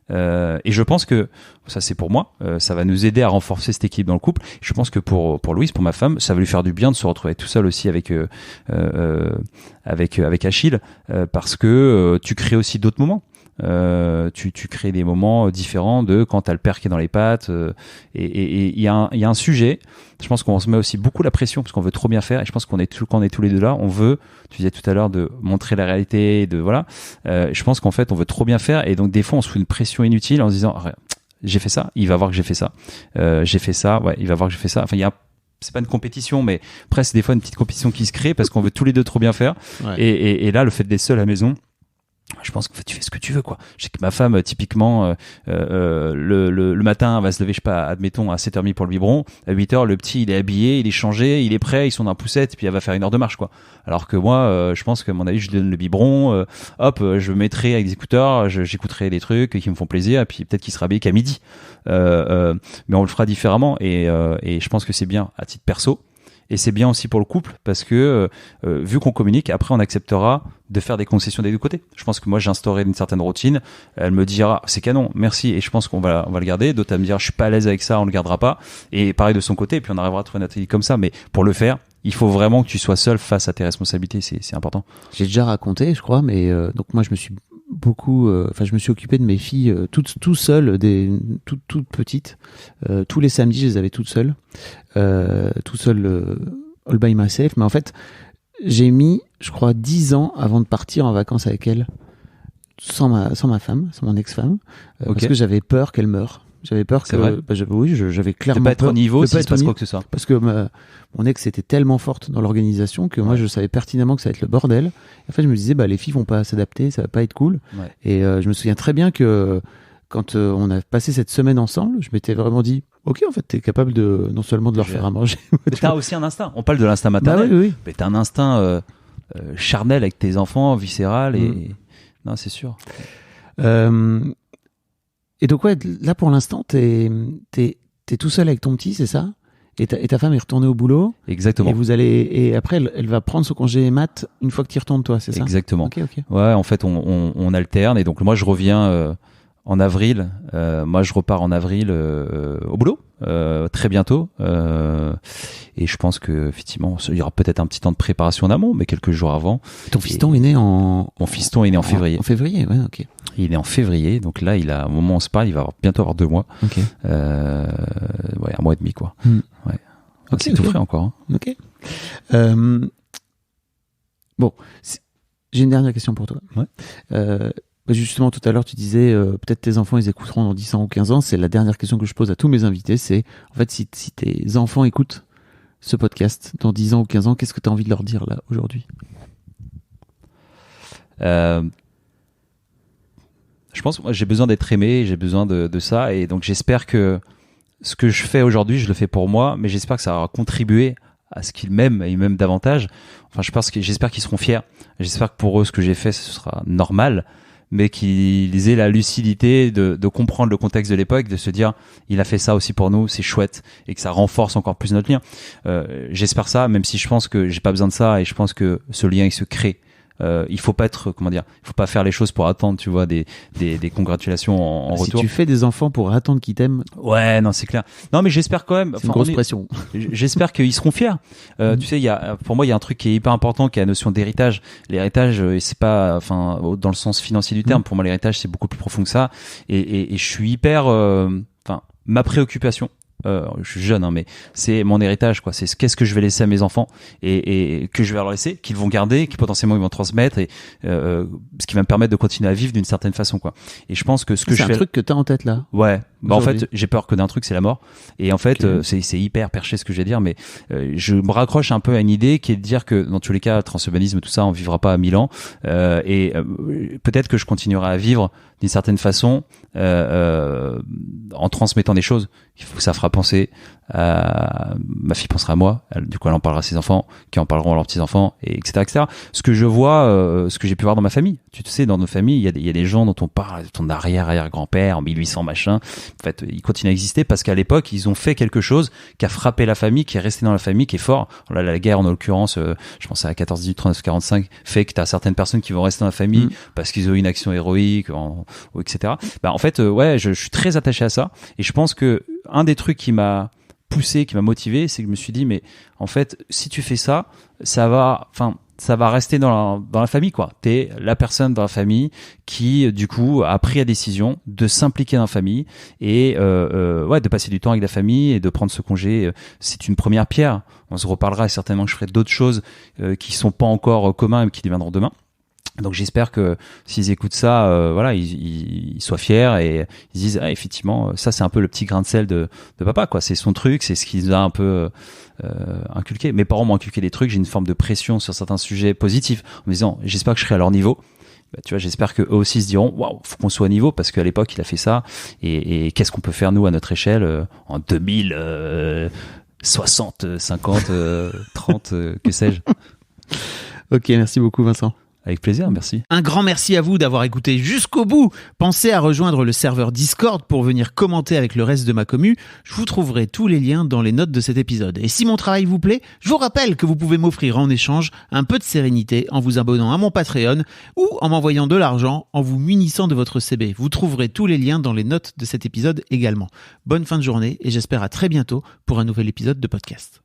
Et je pense que ça, c'est pour moi. Ça va nous aider à renforcer cet équilibre dans le couple. Je pense que pour Louise, pour ma femme, ça va lui faire du bien de se retrouver tout seul aussi avec Achille, parce que tu crées aussi d'autres moments. Tu crées des moments différents de quand t'as le père qui est dans les pattes, et il y a un sujet. Je pense qu'on se met aussi beaucoup la pression parce qu'on veut trop bien faire, et je pense quand on est tous les deux là, on veut, tu disais tout à l'heure, de montrer la réalité, de voilà. Je pense qu'en fait on veut trop bien faire, et donc des fois on se fout une pression inutile en se disant j'ai fait ça, il va voir que j'ai fait ça, j'ai fait ça, ouais, il va voir que j'ai fait ça. Enfin c'est pas une compétition, mais presque des fois une petite compétition qui se crée parce qu'on veut tous les deux trop bien faire. Ouais. Et là, le fait d'être seul à la maison, je pense que tu fais ce que tu veux, quoi. Je sais que ma femme, typiquement, le matin, va se lever, je sais pas, admettons, à 7h30 pour le biberon. À 8h, le petit, il est habillé, il est changé, il est prêt, ils sont dans la poussette, et puis elle va faire 1 heure de marche, quoi. Alors que moi, je pense qu'à mon avis, je lui donne le biberon, je me mettrai avec des écouteurs, j'écouterai des trucs qui me font plaisir, et puis peut-être qu'il sera habillé qu'à midi. Mais on le fera différemment, et je pense que c'est bien à titre perso. Et c'est bien aussi pour le couple parce que vu qu'on communique, après on acceptera de faire des concessions des deux côtés. Je pense que moi j'ai instauré une certaine routine. Elle me dira c'est canon, merci, et je pense qu'on va le garder. D'autres à me dire je suis pas à l'aise avec ça, on le gardera pas. Et pareil de son côté, et puis on arrivera à trouver notre équilibre comme ça. Mais pour le faire, il faut vraiment que tu sois seul face à tes responsabilités. C'est important. J'ai déjà raconté, je crois, mais donc moi je me suis occupé de mes filles tout seul, toutes petites. Tous les samedis, je les avais toutes seules, tout seul, all by myself. Mais en fait, j'ai mis, je crois, 10 ans avant de partir en vacances avec elles, sans ma femme, sans mon ex-femme, parce que j'avais peur qu'elle meure. J'avais peur que, j'avais clairement pas être peur au niveau si il se passe quoi que ce soit. Parce que mon ex était tellement forte dans l'organisation que moi je savais pertinemment que ça allait être le bordel. En fait, je me disais les filles vont pas s'adapter, ça va pas être cool. Ouais. Et je me souviens très bien que quand on a passé cette semaine ensemble, je m'étais vraiment dit ok, en fait, t'es capable de non seulement de leur faire à manger. Mais t'as aussi un instinct. On parle de l'instinct maternel. Oui. Mais t'as un instinct charnel avec tes enfants, viscéral, et non, c'est sûr. Et donc là pour l'instant t'es tout seul avec ton petit, c'est ça ? Et ta femme est retournée au boulot. Exactement. Et après elle va prendre son congé mat une fois que tu y retournes toi, c'est ça ? Exactement. Ok. Ouais, en fait on alterne, et donc moi je reviens en avril. Moi je repars en avril au boulot très bientôt. Et je pense que effectivement il y aura peut-être un petit temps de préparation en amont, mais quelques jours avant. Ton fiston est né en... Mon fiston est né en février. En février, ouais, ok. Il est né en février, donc là, au moment où on se parle, il va bientôt avoir 2 mois. Ok. 1 mois et demi, quoi. Ouais. Donc c'est tout frais encore. Hein. Ok. Bon, j'ai une dernière question pour toi. Ouais. Justement, tout à l'heure, tu disais peut-être tes enfants, ils écouteront dans 10 ans ou 15 ans. C'est la dernière question que je pose à tous mes invités. C'est, en fait, si tes enfants écoutent ce podcast dans 10 ans ou 15 ans, qu'est-ce que tu as envie de leur dire là, aujourd'hui ? Je pense que moi, j'ai besoin d'être aimé, j'ai besoin de ça, et donc j'espère que ce que je fais aujourd'hui, je le fais pour moi, mais j'espère que ça aura contribué à ce qu'ils m'aiment et même davantage. Enfin, j'espère qu'ils seront fiers. J'espère que pour eux, ce que j'ai fait, ce sera normal, mais qu'ils aient la lucidité de comprendre le contexte de l'époque, de se dire, il a fait ça aussi pour nous, c'est chouette, et que ça renforce encore plus notre lien. J'espère ça, même si je pense que j'ai pas besoin de ça, et je pense que ce lien, il se crée. Il faut pas il faut pas faire les choses pour attendre, tu vois, des congratulations en retour. Si tu fais des enfants pour attendre qu'ils t'aiment. Ouais, non, c'est clair. Non, mais j'espère quand même. C'est une grosse pression. J'espère qu'ils seront fiers. Tu sais, pour moi, il y a un truc qui est hyper important, qui est la notion d'héritage. L'héritage, c'est pas, dans le sens financier du terme. Pour moi, l'héritage, c'est beaucoup plus profond que ça. Et je suis hyper, ma préoccupation. Je suis jeune, mais c'est mon héritage, quoi. C'est qu'est-ce que je vais laisser à mes enfants et que je vais leur laisser, qu'ils vont garder, qui potentiellement ils vont transmettre, et ce qui va me permettre de continuer à vivre d'une certaine façon, quoi. Et je pense que ce que je fais, c'est un truc que t'as en tête là. Ouais. En fait, j'ai peur que d'un truc, c'est la mort. Et en fait, c'est hyper perché ce que je vais dire, mais je me raccroche un peu à une idée qui est de dire que dans tous les cas, transhumanisme, tout ça, on vivra pas à 1000 ans. Et peut-être que je continuerai à vivre d'une certaine façon en transmettant des choses. Il faut que ça fera penser ma fille pensera à moi, du coup elle en parlera à ses enfants, qui en parleront à leurs petits enfants, et etc. Ce que je vois, ce que j'ai pu voir dans ma famille, tu sais, dans nos familles, il y a des gens dont on parle, ton arrière-grand-père en 1800 machin. En fait, ils continuent à exister parce qu'à l'époque ils ont fait quelque chose qui a frappé la famille, qui est resté dans la famille, qui est fort. Là, la guerre, en l'occurrence, je pense à 14, 18, 39, 45, fait que t'as certaines personnes qui vont rester dans la famille parce qu'ils ont eu une action héroïque, etc. En fait, je suis très attaché à ça, et je pense que un des trucs qui m'a poussé, qui m'a motivé, c'est que je me suis dit, mais en fait, si tu fais ça, ça va rester dans la famille, quoi. T'es la personne dans la famille qui, du coup, a pris la décision de s'impliquer dans la famille et de passer du temps avec la famille et de prendre ce congé. C'est une première pierre. On se reparlera, et certainement que je ferai d'autres choses qui sont pas encore communs et qui deviendront demain. Donc j'espère que s'ils écoutent ça, ils soient fiers et ils disent effectivement, ça c'est un peu le petit grain de sel de papa, quoi. C'est son truc, c'est ce qu'il a un peu inculqué. Mes parents m'ont inculqué des trucs, j'ai une forme de pression sur certains sujets positifs en me disant j'espère que je serai à leur niveau. Tu vois, j'espère que eux aussi se diront waouh, faut qu'on soit à niveau parce qu'à l'époque il a fait ça et qu'est-ce qu'on peut faire nous à notre échelle en 2060, 50, 30, que sais-je. Ok, merci beaucoup Vincent. Avec plaisir, merci. Un grand merci à vous d'avoir écouté jusqu'au bout. Pensez à rejoindre le serveur Discord pour venir commenter avec le reste de ma commu. Je vous trouverai tous les liens dans les notes de cet épisode. Et si mon travail vous plaît, je vous rappelle que vous pouvez m'offrir en échange un peu de sérénité en vous abonnant à mon Patreon ou en m'envoyant de l'argent en vous munissant de votre CB. Vous trouverez tous les liens dans les notes de cet épisode également. Bonne fin de journée et j'espère à très bientôt pour un nouvel épisode de podcast.